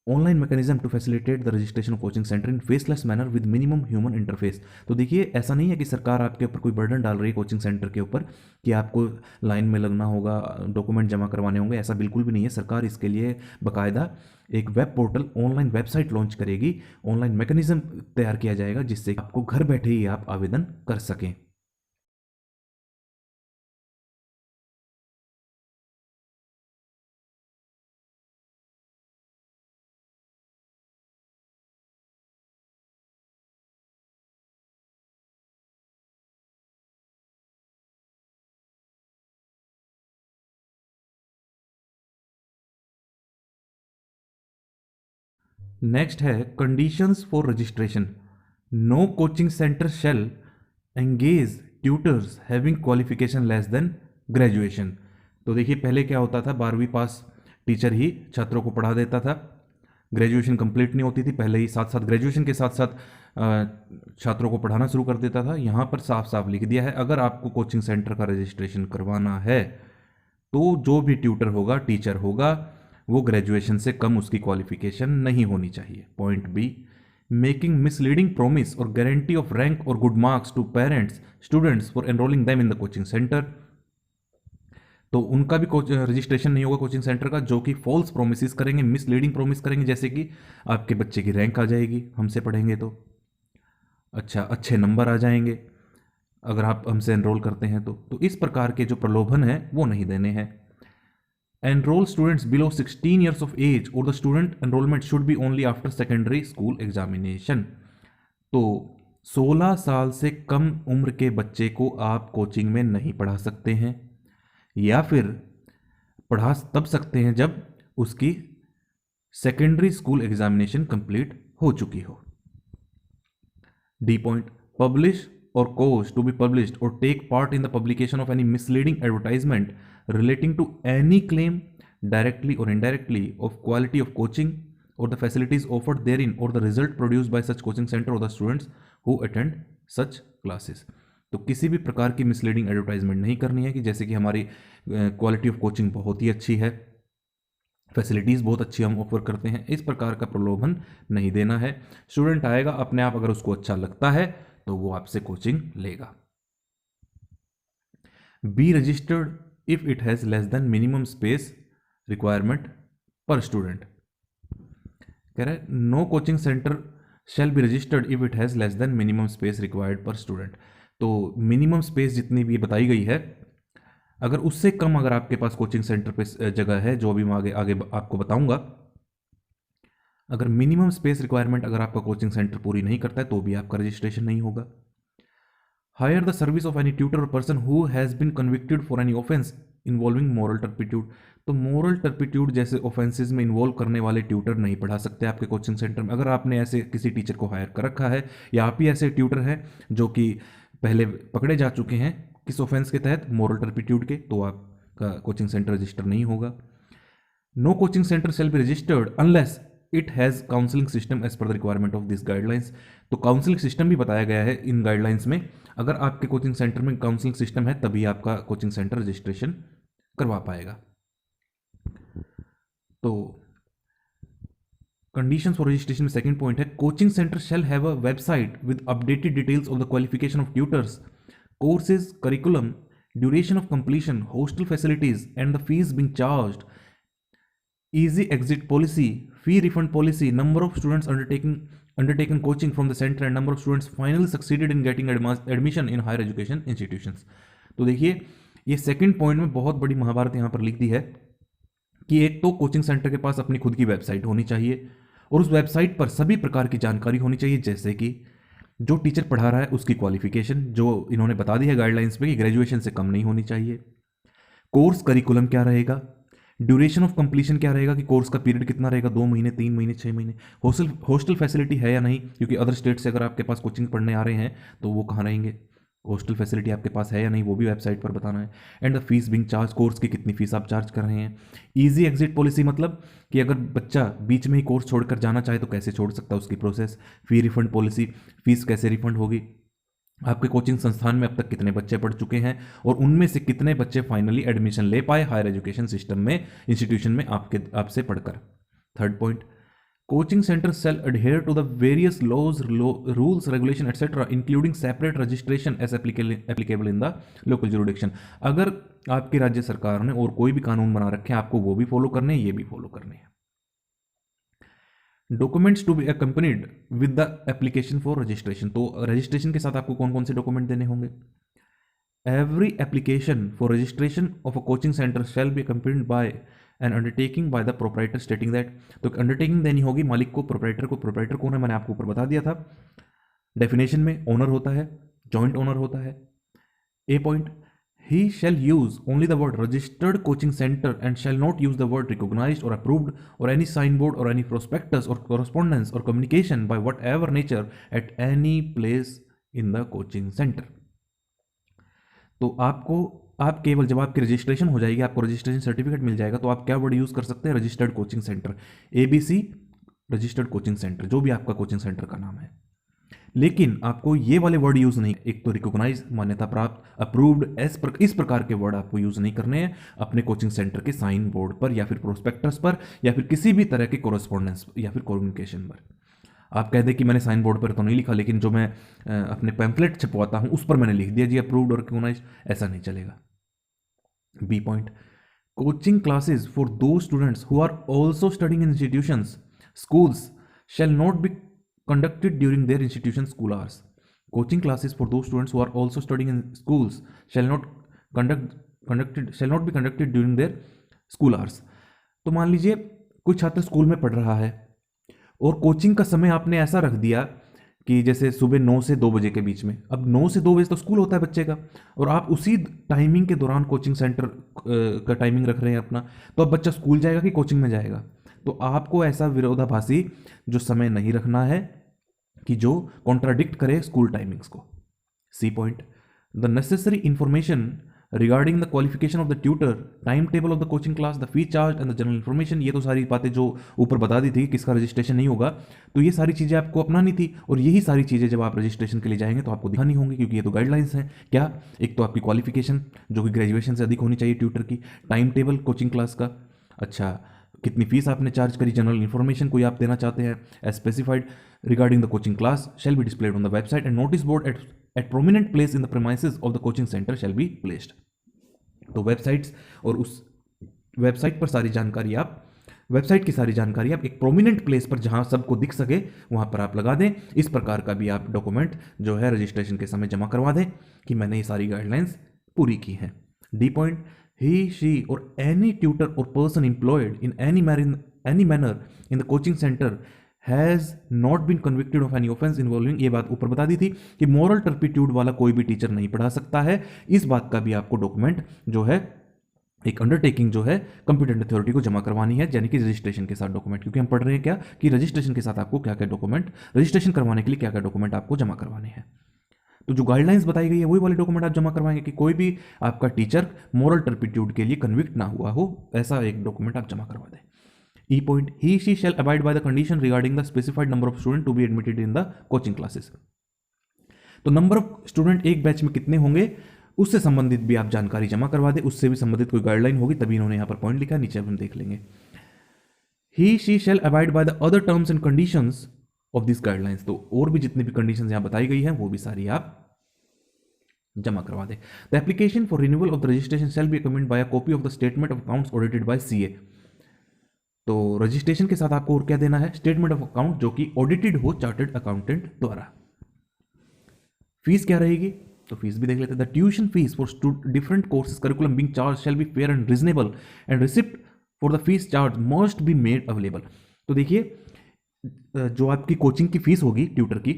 online mechanism to facilitate the registration of coaching centre in faceless manner with minimum human interface. तो देखिए, ऐसा नहीं है कि सरकार आपके ऊपर कोई बर्डन डाल रही है कोचिंग सेंटर के ऊपर कि आपको लाइन में लगना होगा, डॉक्यूमेंट जमा करवाने होंगे, ऐसा बिल्कुल भी नहीं है। सरकार इसके लिए बाकायदा एक web portal, online website launch करेगी, ऑनलाइन मैकेनिज्म तैयार किया जाएगा जिससे आपको घर बैठे ही आप आवेदन कर सकें। नेक्स्ट है conditions for registration. No coaching centre shall engage tutors having qualification less than graduation. तो देखिए, पहले क्या होता था, 12वीं पास टीचर ही छात्रों को पढ़ा देता था, ग्रेजुएशन कंप्लीट नहीं होती थी, पहले ही साथ साथ ग्रेजुएशन के साथ साथ छात्रों को पढ़ाना शुरू कर देता था। यहाँ पर साफ साफ लिख दिया है, अगर आपको कोचिंग सेंटर का रजिस्ट्रेशन करवाना है तो जो भी ट्यूटर होगा, टीचर होगा, वो ग्रेजुएशन से कम उसकी क्वालिफिकेशन नहीं होनी चाहिए। Point B, making misleading promise or guarantee of rank or good marks to parents students for enrolling them in the coaching centre. तो उनका भी रजिस्ट्रेशन नहीं होगा कोचिंग सेंटर का जो कि फॉल्स प्रोमिस करेंगे, मिसलीडिंग प्रोमिस करेंगे, जैसे कि आपके बच्चे की रैंक आ जाएगी हमसे पढ़ेंगे तो, अच्छा अच्छे नंबर आ जाएंगे अगर आप हमसे एनरोल करते हैं तो इस प्रकार के जो प्रलोभन है वो नहीं देने हैं। Enrol students below 16 years of age or the student enrolment should be only after secondary school examination. तो 16 साल से कम उम्र के बच्चे को आप कोचिंग में नहीं पढ़ा सकते हैं, या फिर पढ़ा तब सकते हैं जब उसकी सेकेंडरी स्कूल एग्जामिनेशन कंप्लीट हो चुकी हो। D point, publish or cause to be published or take part in the publication of any misleading advertisement relating to any claim directly or indirectly of quality of coaching or the facilities offered therein or the result produced by such coaching center or the students who attend such classes। तो किसी भी प्रकार की misleading advertisement नहीं करनी है कि जैसे कि हमारी क्वालिटी ऑफ कोचिंग बहुत ही अच्छी है, फैसिलिटीज़ बहुत अच्छी हम ऑफर करते हैं, इस प्रकार का प्रलोभन नहीं देना है। स्टूडेंट आएगा अपने आप, अगर उसको अच्छा लगता है तो वो आपसे कोचिंग लेगा। Be registered if it has less than minimum space requirement per student. कह रहा है no coaching centre shall be registered if it has less than minimum space required per student. तो मिनिमम स्पेस जितनी भी बताई गई है, अगर उससे कम अगर आपके पास कोचिंग सेंटर पे जगह है, जो भी मैं आगे आगे आपको बताऊंगा, अगर मिनिमम स्पेस रिक्वायरमेंट अगर आपका कोचिंग सेंटर पूरी नहीं करता है तो भी आपका रजिस्ट्रेशन नहीं होगा। Hire the service of any tutor or person who has been convicted for any offence involving moral turpitude. तो मोरल टर्पिट्यूड जैसे ऑफेंसेस में इन्वॉल्व करने वाले ट्यूटर नहीं पढ़ा सकते आपके कोचिंग सेंटर में। अगर आपने ऐसे किसी टीचर को हायर कर रखा है या आप ही ऐसे ट्यूटर हैं जो कि पहले पकड़े जा चुके हैं किस ऑफेंस के तहत, मोरल टर्पिट्यूड के, तो आपका कोचिंग सेंटर रजिस्टर नहीं होगा। No coaching centre shall be registered unless it has counselling system as per the requirement of this guidelines. तो काउंसलिंग सिस्टम भी बताया गया है इन गाइडलाइंस में, अगर आपके कोचिंग सेंटर में काउंसलिंग सिस्टम है तभी आपका कोचिंग सेंटर रजिस्ट्रेशन करवा पाएगा। तो कंडीशंस फॉर रजिस्ट्रेशन में सेकंड पॉइंट है, coaching centre shall have a website with updated details of the qualification of tutors, courses, curriculum, duration of completion, hostel facilities and the fees being charged, easy exit policy, fee refund policy, number of students undertaken coaching from the center and number of students finally succeeded in getting admission in higher education institutions। तो देखिए, ये second point में बहुत बड़ी महाभारत यहाँ पर लिख दी है कि एक तो कोचिंग सेंटर के पास अपनी खुद की वेबसाइट होनी चाहिए और उस वेबसाइट पर सभी प्रकार की जानकारी होनी चाहिए, जैसे कि जो टीचर पढ़ा रहा है उसकी क्वालिफिकेशन, जो इन्होंने बता दी है गाइडलाइंस में कि ग्रेजुएशन से कम नहीं होनी चाहिए, कोर्स करिकुलम क्या रहेगा, ड्यूरेशन ऑफ कंप्लीशन क्या रहेगा कि कोर्स का पीरियड कितना रहेगा, 2 महीने, 3 महीने, 6 महीने, हॉस्टल फैसिलिटी है या नहीं, क्योंकि अदर स्टेट से अगर आपके पास कोचिंग पढ़ने आ रहे हैं तो वो कहाँ रहेंगे, हॉस्टल फैसिलिटी आपके पास है या नहीं वो भी वेबसाइट पर बताना है। And the fees being charge, course की कितनी फीस आप चार्ज कर रहे हैं। ईजी एग्जिट पॉलिसी, मतलब कि अगर बच्चा बीच में ही कोर्स छोड़कर जाना चाहे तो कैसे छोड़ सकता है, उसकी प्रोसेस। फी रिफंड पॉलिसी, फीस कैसे रिफंड होगी, आपके कोचिंग संस्थान में अब तक कितने बच्चे पढ़ चुके हैं और उनमें से कितने बच्चे फाइनली एडमिशन ले पाए हायर एजुकेशन सिस्टम में, इंस्टीट्यूशन में आपसे पढ़कर। Third point, coaching centre shall adhere to the various laws, rules, regulation, etc., including separate registration as applicable in the local jurisdiction. अगर आपकी राज्य सरकार ने और कोई भी कानून बना रखे हैं, आपको वो भी फॉलो करने हैं, ये भी फॉलो करने हैं. Documents to be accompanied with the application for registration. तो रजिस्ट्रेशन के साथ आपको कौन कौन से डॉक्यूमेंट देने होंगे? Every application for registration of a coaching center shall be accompanied by an undertaking by the proprietor stating that. तो अंडरटेकिंग देनी होगी मालिक को, प्रोपराइटर को. प्रोपराइटर कौन है, मैंने आपको ऊपर बता दिया था. डेफिनेशन में ओनर होता है, जॉइंट ओनर होता है. ए point, he shall use only the word registered coaching center and shall not use the word recognized or approved or any signboard or any prospectus or correspondence or communication by whatever nature at any place in the coaching center. तो आप केवल जब आपकी registration हो जाएगी, आपको registration certificate मिल जाएगा, तो आप क्या वर्ड यूज कर सकते हैं? Registered coaching centre, ABC registered coaching centre, जो भी आपका कोचिंग सेंटर का नाम है. लेकिन आपको ये वाले वर्ड यूज नहीं, एक तो रिकॉग्नाइज मान्यता प्राप्त, अप्रूव्ड, इस प्रकार के वर्ड आपको यूज नहीं करने हैं अपने कोचिंग सेंटर के साइन बोर्ड पर या फिर प्रोस्पेक्टस पर या फिर किसी भी तरह के कोरेस्पॉन्डेंस या फिर कम्युनिकेशन पर. आप कह दें कि मैंने साइन बोर्ड पर तो नहीं लिखा, लेकिन जो मैं अपने पैम्फलेट छपवाता हूं उस पर मैंने लिख दिया जी अप्रूव्ड और रिकॉग्नाइज्ड, ऐसा नहीं चलेगा. B point, coaching classes for दो students who are also studying in institutions schools shall not be conducted during their institution school hours. Coaching classes for those students who are also studying in schools shall not be conducted during their school hours. तो मान लीजिए कोई छात्र school में पढ़ रहा है और कोचिंग का समय आपने ऐसा रख दिया कि जैसे सुबह 9 से 2 बजे के बीच में. अब 9 से 2 बजे तो स्कूल होता है बच्चे का, और आप उसी टाइमिंग के दौरान कोचिंग सेंटर का टाइमिंग रख रहे हैं अपना, तो अब बच्चा स्कूल जाएगा कि कोचिंग में जाएगा? तो आपको ऐसा विरोधाभासी जो समय नहीं रखना है कि जो कॉन्ट्राडिक्ट करे स्कूल टाइमिंग्स को. C point, the necessary information regarding the qualification of the tutor, time table of the coaching class, the fee charge and the general information. ये तो सारी बातें जो ऊपर बता दी थी किसका रजिस्ट्रेशन नहीं होगा, तो ये सारी चीज़ें आपको अपनानी थी, और यही सारी चीज़ें जब आप रजिस्ट्रेशन के लिए जाएंगे तो आपको दिखानी होंगी, क्योंकि ये तो गाइडलाइंस हैं. क्या? एक तो आपकी क्वालिफिकेशन जो कि ग्रेजुएशन से अधिक होनी चाहिए ट्यूटर की, टाइम टेबल कोचिंग क्लास का, अच्छा कितनी फीस आपने चार्ज करी, जनरल इन्फॉर्मेशन कोई आप देना चाहते हैं as specified regarding the coaching class shall be displayed on the website and notice board at prominent place in the premises of the coaching centre shall be placed. तो websites और उस website पर सारी जानकारी वेबसाइट की सारी जानकारी आप एक प्रोमिनेंट प्लेस पर जहां सबको दिख सके वहां पर आप लगा दें. इस प्रकार का भी आप डॉक्यूमेंट जो है रजिस्ट्रेशन के समय जमा करवा दें कि मैंने ये सारी गाइडलाइंस पूरी की हैं. D point, he, she or any tutor or person employed in any manner in the coaching center has not been convicted of any offense involving, ये बात ऊपर बता दी थी कि moral turpitude वाला कोई भी टीचर नहीं पढ़ा सकता है. इस बात का भी आपको डॉक्यूमेंट जो है एक अंडरटेकिंग जो है कंपिटेंट अथॉरिटी को जमा करवानी है, यानी कि रजिस्ट्रेशन के साथ डॉक्यूमेंट, क्योंकि हम पढ़ रहे हैं क्या कि रजिस्ट्रेशन के साथ आपको क्या क्या डॉक्यूमेंट, रजिस्ट्रेशन करवाने के लिए क्या क्या डॉक्यूमेंट आपको जमा करवाने हैं. तो जो गाइडलाइंस बताई गई है वही वाले डॉक्यूमेंट आप जमा करवाएंगे कि कोई भी आपका टीचर मोरल टर्पिट्यूड के लिए कन्विक्ट ना हुआ हो, ऐसा एक डॉक्यूमेंट आप जमा करवा दें. E point, he she shall abide by the condition regarding the specified number of student to be admitted in the coaching classes. तो नंबर ऑफ स्टूडेंट एक बैच में कितने होंगे उससे संबंधित भी आप जानकारी जमा करवा दें, उससे भी संबंधित कोई गाइडलाइन होगी तभी इन्होंने यहाँ पर पॉइंट लिखा, नीचे हम देख लेंगे. He she shall abide by the other terms and conditions of this guidelines. तो और भी जितनी भी कंडीशंस यहाँ बताई गई हैं वो भी सारी आप जमा करवा दें. The application for renewal of the registration shall be accompanied by a copy of the statement of accounts audited bye CA. तो रजिस्ट्रेशन के साथ आपको और क्या देना है? स्टेटमेंट ऑफ अकाउंट जो कि ऑडिटेड हो चार्टर्ड अकाउंटेंट द्वारा. फीस क्या रहेगी? तो फीस भी देख लेते हैं. The tuition fees for different courses curriculum being charge shall be fair and reasonable and receipt for the fees charge must be made available. तो देखिए जो आपकी कोचिंग की फीस होगी ट्यूटर की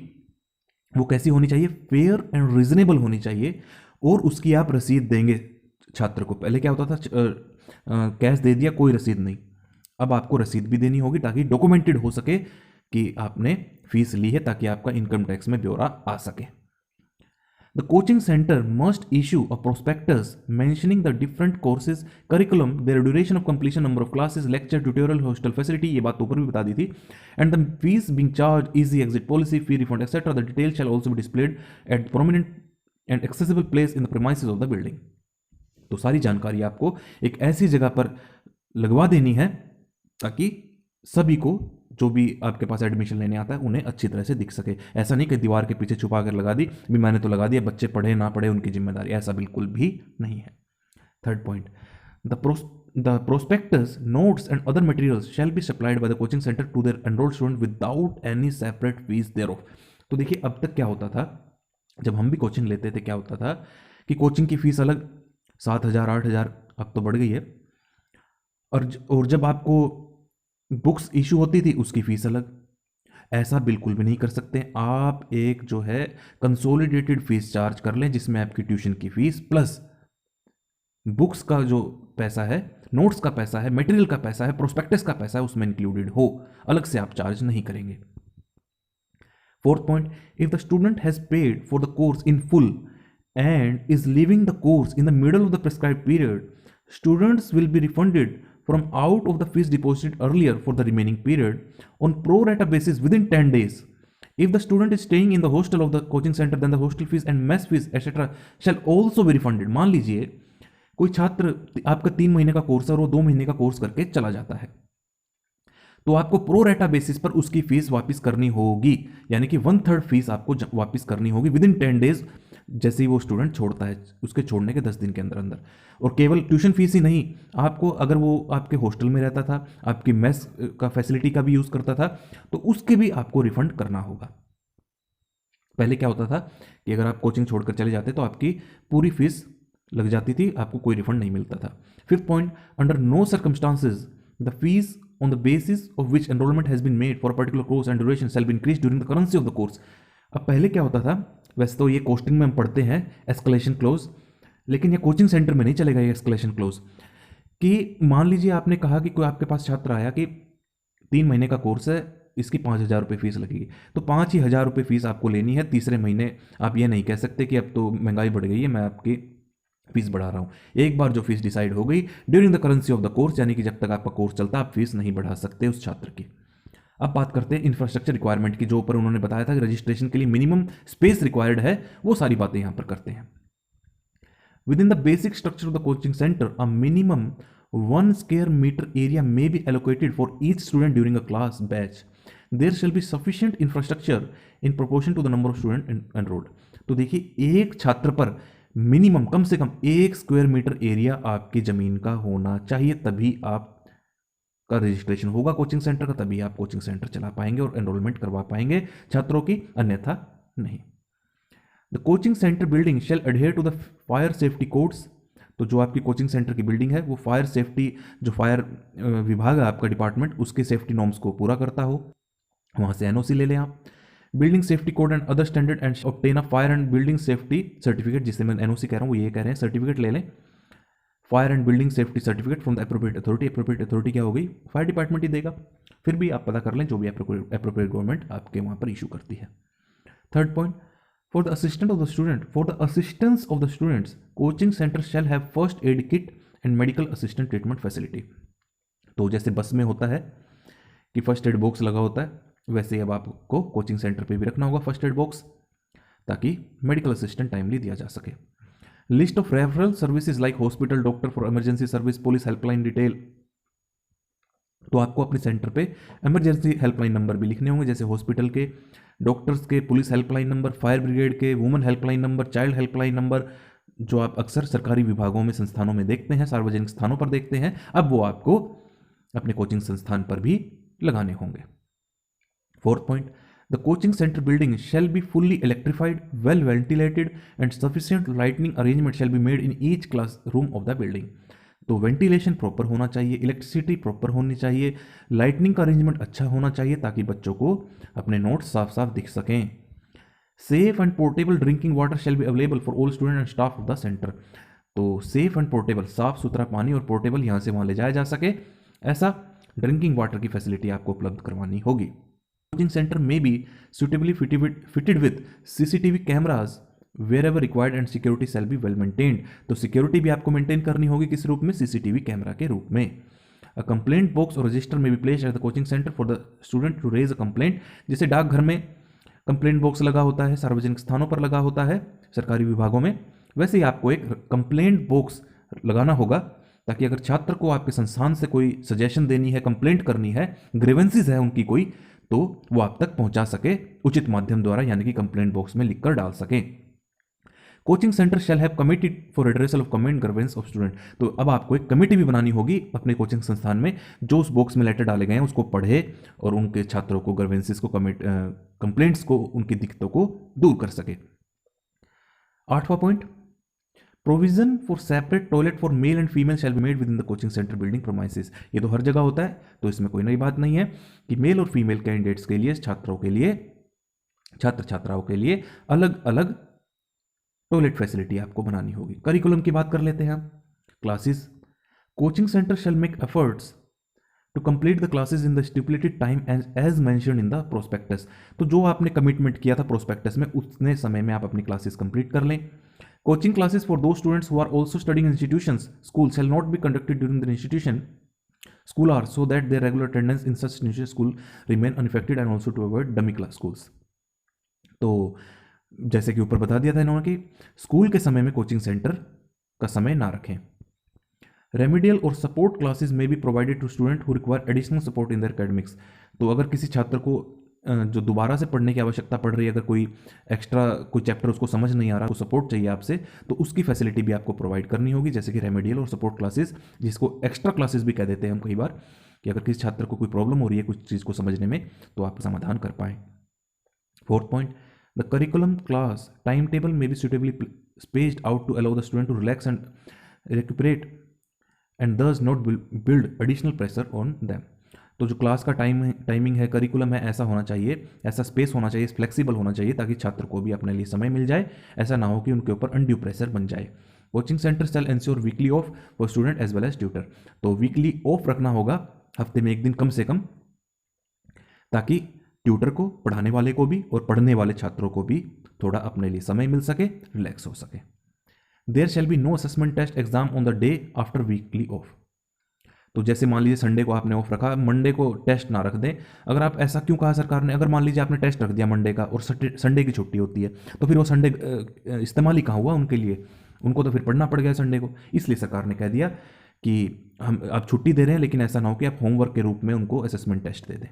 वो कैसी होनी चाहिए? फेयर एंड रीजनेबल होनी चाहिए, और उसकी आप रसीद देंगे छात्र को. पहले क्या होता था कैश दे दिया कोई रसीद नहीं, अब आपको रसीद भी देनी होगी ताकि डॉक्यूमेंटेड हो सके कि आपने फीस ली है, ताकि आपका इनकम टैक्स में ब्यौरा आ सके. The coaching centre must issue a prospectus mentioning the different courses curriculum, their duration of completion, number of classes, lecture, tutorial, hostel facility, ये बात ऊपर भी बता दी थी. And the fees being charge, easy exit policy, fee refund etcetera. The detail shall also be displayed at prominent and accessible place in the premises of the building. तो सारी जानकारी आपको एक ऐसी जगह पर लगवा देनी है ताकि सभी को जो भी आपके पास एडमिशन लेने आता है उन्हें अच्छी तरह से दिख सके। ऐसा नहीं कि दीवार के पीछे छुपा कर लगा दी, भी मैंने तो लगा दिया, बच्चे पढ़े ना पढ़े उनकी जिम्मेदारी, ऐसा बिल्कुल भी नहीं है। Third point, the prospectus, notes and other materials shall be supplied by the coaching center to their enrolled student without any separate fees thereof। तो देखिए अब तक क्या होता था, जब हम भी कोचिंग लेते थे क्या होता था कि कोचिंग की फीस अलग 7,000 8,000, अब तो बढ़ गई है, और जब आपको बुक्स इशू होती थी उसकी फीस अलग। ऐसा बिल्कुल भी नहीं कर सकते। आप एक जो है कंसोलिडेटेड फीस चार्ज कर लें, जिसमें आपकी ट्यूशन की फीस प्लस बुक्स का जो पैसा है, नोट्स का पैसा है, मटेरियल का पैसा है, प्रोस्पेक्टस का पैसा है, उसमें इंक्लूडेड हो, अलग से आप चार्ज नहीं करेंगे। Fourth point, if the student has paid for the course in full and is leaving the course in the middle of the prescribed period, students will be refunded from out of the fees deposited earlier for the remaining period on pro rata basis within 10 days. If the student is staying in the hostel of the coaching center, then the hostel fees and mess fees etc. shall also be refunded। मान लीजिए कोई छात्र आपका 3 महीने का course है और वो 2 महीने का कोर्स करके चला जाता है, तो आपको प्रो रेटा बेसिस पर उसकी फीस वापस करनी होगी, यानी कि 1/3 फीस आपको वापस करनी होगी विद इन 10 डेज, जैसे ही वो स्टूडेंट छोड़ता है, उसके छोड़ने के 10 दिन के अंदर अंदर। और केवल ट्यूशन फीस ही नहीं, आपको अगर वो आपके हॉस्टल में रहता था, आपकी मेस का फैसिलिटी का भी यूज़ करता था, तो उसके भी आपको रिफंड करना होगा। पहले क्या होता था कि अगर आप कोचिंग छोड़कर चले जाते तो आपकी पूरी फीस लग जाती थी, आपको कोई रिफंड नहीं मिलता था। Fifth point, under no circumstances the fees on the basis of which enrollment has been made for a particular course and duration shall be increased during the currency of the course। अब पहले क्या होता था, वैसे तो ये costing में हम पढ़ते हैं एस्केलेशन क्लोज, लेकिन ये कोचिंग सेंटर में नहीं चलेगा ये एस्केलेशन क्लोज, कि मान लीजिए आपने कहा कि कोई आपके पास छात्र आया कि 3 महीने का कोर्स है, इसकी 5,000 रुपये फीस लगेगी, तो 5,000 रुपये फीस आपको लेनी है। तीसरे महीने आप ये नहीं कह सकते कि अब तो महंगाई बढ़ गई है, मैं आपकी फीस बढ़ा रहा हूँ। एक बार जो फीस डिसाइड हो गई during the currency of the course, यानी कि जब तक आपका कोर्स चलता आप फीस नहीं बढ़ा सकते उस छात्र की। अब बात करते हैं इंफ्रास्ट्रक्चर रिक्वायरमेंट की, जो ऊपर उन्होंने बताया था कि रजिस्ट्रेशन के लिए मिनिमम स्पेस रिक्वायर्ड है, वो सारी बातें यहां पर करते हैं। With in the basic structure of the coaching centre a minimum 1 square meter area may be allocated for each student during a class batch. There shall be sufficient infrastructure in proportion to the number of students enrolled। तो देखिए एक छात्र पर minimum कम से कम 1 square metre area आपकी जमीन का होना चाहिए, तभी आपका रजिस्ट्रेशन होगा कोचिंग सेंटर का, तभी आप कोचिंग सेंटर चला पाएंगे और एनरोलमेंट करवा पाएंगे छात्रों की, अन्यथा नहीं। The coaching centre building shall adhere to the fire safety codes. तो जो आपकी कोचिंग सेंटर की बिल्डिंग है वो फायर सेफ्टी, जो फायर विभाग है आपका डिपार्टमेंट, उसके सेफ्टी नॉर्म्स को पूरा करता हो, वहां से एनओसी ले लें आप। Building safety code and other standard and obtain a fire and building safety certificate, जिससे मैं एनओसी कह रहा हूँ वो ये कह रहे हैं सर्टिफिकेट ले लें, fire and building safety certificate from the appropriate authority. Appropriate authority क्या हो गई, फायर डिपार्टमेंट ही देगा, फिर भी आप पता कर लें जो भी एप्रोप्रिएट गवर्नमेंट आपके वहाँ पर इशू करती है। Third point, for the assistant of the student, for the assistance of the students coaching centre shall have first aid kit and medical assistant treatment facility. तो जैसे बस में होता है कि फर्स्ट एड बॉक्स लगा होता है, वैसे अब आपको कोचिंग सेंटर पे भी रखना होगा फर्स्ट एड बॉक्स, ताकि मेडिकल असिस्टेंट टाइमली दिया जा सके। List of referral services like hospital, doctor for emergency service, police helpline detail. तो आपको अपने सेंटर पे इमरजेंसी हेल्पलाइन नंबर भी लिखने होंगे, जैसे हॉस्पिटल के, डॉक्टर्स के, police helpline number, fire brigade के, women helpline number, child helpline number, जो आप अक्सर सरकारी विभागों में, संस्थानों में देखते हैं, सार्वजनिक स्थानों पर देखते हैं, अब वो आपको अपने कोचिंग संस्थान पर भी लगाने होंगे। Fourth point, the coaching center building shall be fully electrified, well ventilated and sufficient lighting arrangement shall be made in each classroom of the building। तो वेंटिलेशन प्रॉपर होना चाहिए, इलेक्ट्रिसिटी प्रॉपर होनी चाहिए, लाइटनिंग का अरेंजमेंट अच्छा होना चाहिए, ताकि बच्चों को अपने नोट्स साफ साफ दिख सकें। Safe and portable drinking water shall be available for all student and staff of the centre. तो सेफ एंड पोर्टेबल, साफ सुथरा पानी और पोर्टेबल, यहाँ से वहाँ ले जाया जा सके, ऐसा ड्रिंकिंग वाटर की फैसिलिटी आपको उपलब्ध करवानी होगी। Coaching center may be suitably fitted with CCTV cameras wherever required and security shall be well maintained। तो सिक्योरिटी भी आपको मेंटेन करनी होगी, किस रूप में, CCTV कैमरा के रूप में। A complaint box or register may be placed at the coaching center for the student to raise a complaint। जैसे डाकघर में कंप्लेंट बॉक्स लगा होता है, सार्वजनिक स्थानों पर लगा होता है सरकारी विभागों में, वैसे ही आपको एक कंप्लेंट बॉक्स लगाना होगा, ताकि अगर छात्र को आपके संस्थान से कोई सजेशन देनी है, कंप्लेंट करनी है, ग्रीवेंसेस है उनकी कोई, तो वो आप तक पहुंचा सके उचित माध्यम द्वारा, यानी कि कंप्लेंट बॉक्स में लिखकर डाल सके। Coaching centre shall have committee for addressal of comment grievance of student. तो अब आपको एक कमेटी भी बनानी होगी अपने कोचिंग संस्थान में, जो उस बॉक्स में लेटर डाले गए हैं उसको पढ़े और उनके छात्रों को ग्रीवेंसेस को, कंप्लेंट्स को, उनकी दिक्कतों को दूर कर सके। 8वां point, provision for separate toilet for male and female shall be made within the coaching centre building premises. ये तो हर जगह होता है, तो इसमें कोई नई बात नहीं है कि मेल और फीमेल कैंडिडेट्स के लिए, छात्रों के लिए, छात्र छात्राओं के लिए अलग अलग टॉयलेट फैसिलिटी आपको बनानी होगी। करिकुलम की बात कर लेते हैं हम। Classes, coaching centre shall make efforts to complete the classes in the stipulated time as mentioned in the prospectus. तो जो आपने कमिटमेंट किया था प्रोस्पेक्टस में, उतने समय में आप अपनी क्लासेस कंप्लीट कर लें। कोचिंग क्लासेस फॉर दो students who are also studying institutions school shall not be conducted during the institution school hours so that their regular attendance in such institution school remain unaffected and also to avoid dummy class schools। तो जैसे कि ऊपर बता दिया था इन्होंने कि school के समय में कोचिंग सेंटर का समय ना रखें। रेमिडियल और support classes may be provided to student who require additional support in their academics. तो अगर किसी छात्र को जो दोबारा से पढ़ने की आवश्यकता पड़ रही है, अगर कोई एक्स्ट्रा कोई चैप्टर उसको समझ नहीं आ रहा, उसको सपोर्ट चाहिए आपसे, तो उसकी फैसिलिटी भी आपको प्रोवाइड करनी होगी, जैसे कि रेमेडियल और सपोर्ट क्लासेस, जिसको एक्स्ट्रा क्लासेस भी कह देते हैं हम कई बार, कि अगर किसी छात्र को कोई प्रॉब्लम हो रही है कुछ चीज़ को समझने में, तो आप समाधान कर पाएँ। 4th point, the curriculum class time table may be suitably spaced out to allow the student to relax and recuperate and thus not build additional pressure on them. तो जो क्लास का टाइमिंग है, करिकुलम है, ऐसा होना चाहिए, ऐसा space होना चाहिए, फ्लेक्सिबल होना चाहिए, ताकि छात्र को भी अपने लिए समय मिल जाए, ऐसा ना हो कि उनके ऊपर अनड्यू प्रेशर बन जाए। Coaching centre shall ensure weekly off for student as well as tutor. तो वीकली ऑफ रखना होगा, हफ्ते में एक दिन कम से कम, ताकि ट्यूटर को, पढ़ाने वाले को भी और पढ़ने वाले छात्रों को भी थोड़ा अपने लिए समय मिल सके, रिलैक्स हो सके। There shall be no assessment test exam on the day after weekly off. तो जैसे मान लीजिए संडे को आपने ऑफ रखा, मंडे को टेस्ट ना रख दें। अगर आप, ऐसा क्यों कहा सरकार ने, अगर मान लीजिए आपने टेस्ट रख दिया मंडे का और संडे की छुट्टी होती है, तो फिर वो संडे इस्तेमाल ही कहाँ हुआ उनके लिए, उनको तो फिर पढ़ना पड़ गया संडे को। इसलिए सरकार ने कह दिया कि हम आप छुट्टी दे रहे हैं, लेकिन ऐसा ना हो कि आप होमवर्क के रूप में उनको असेसमेंट टेस्ट दे दें।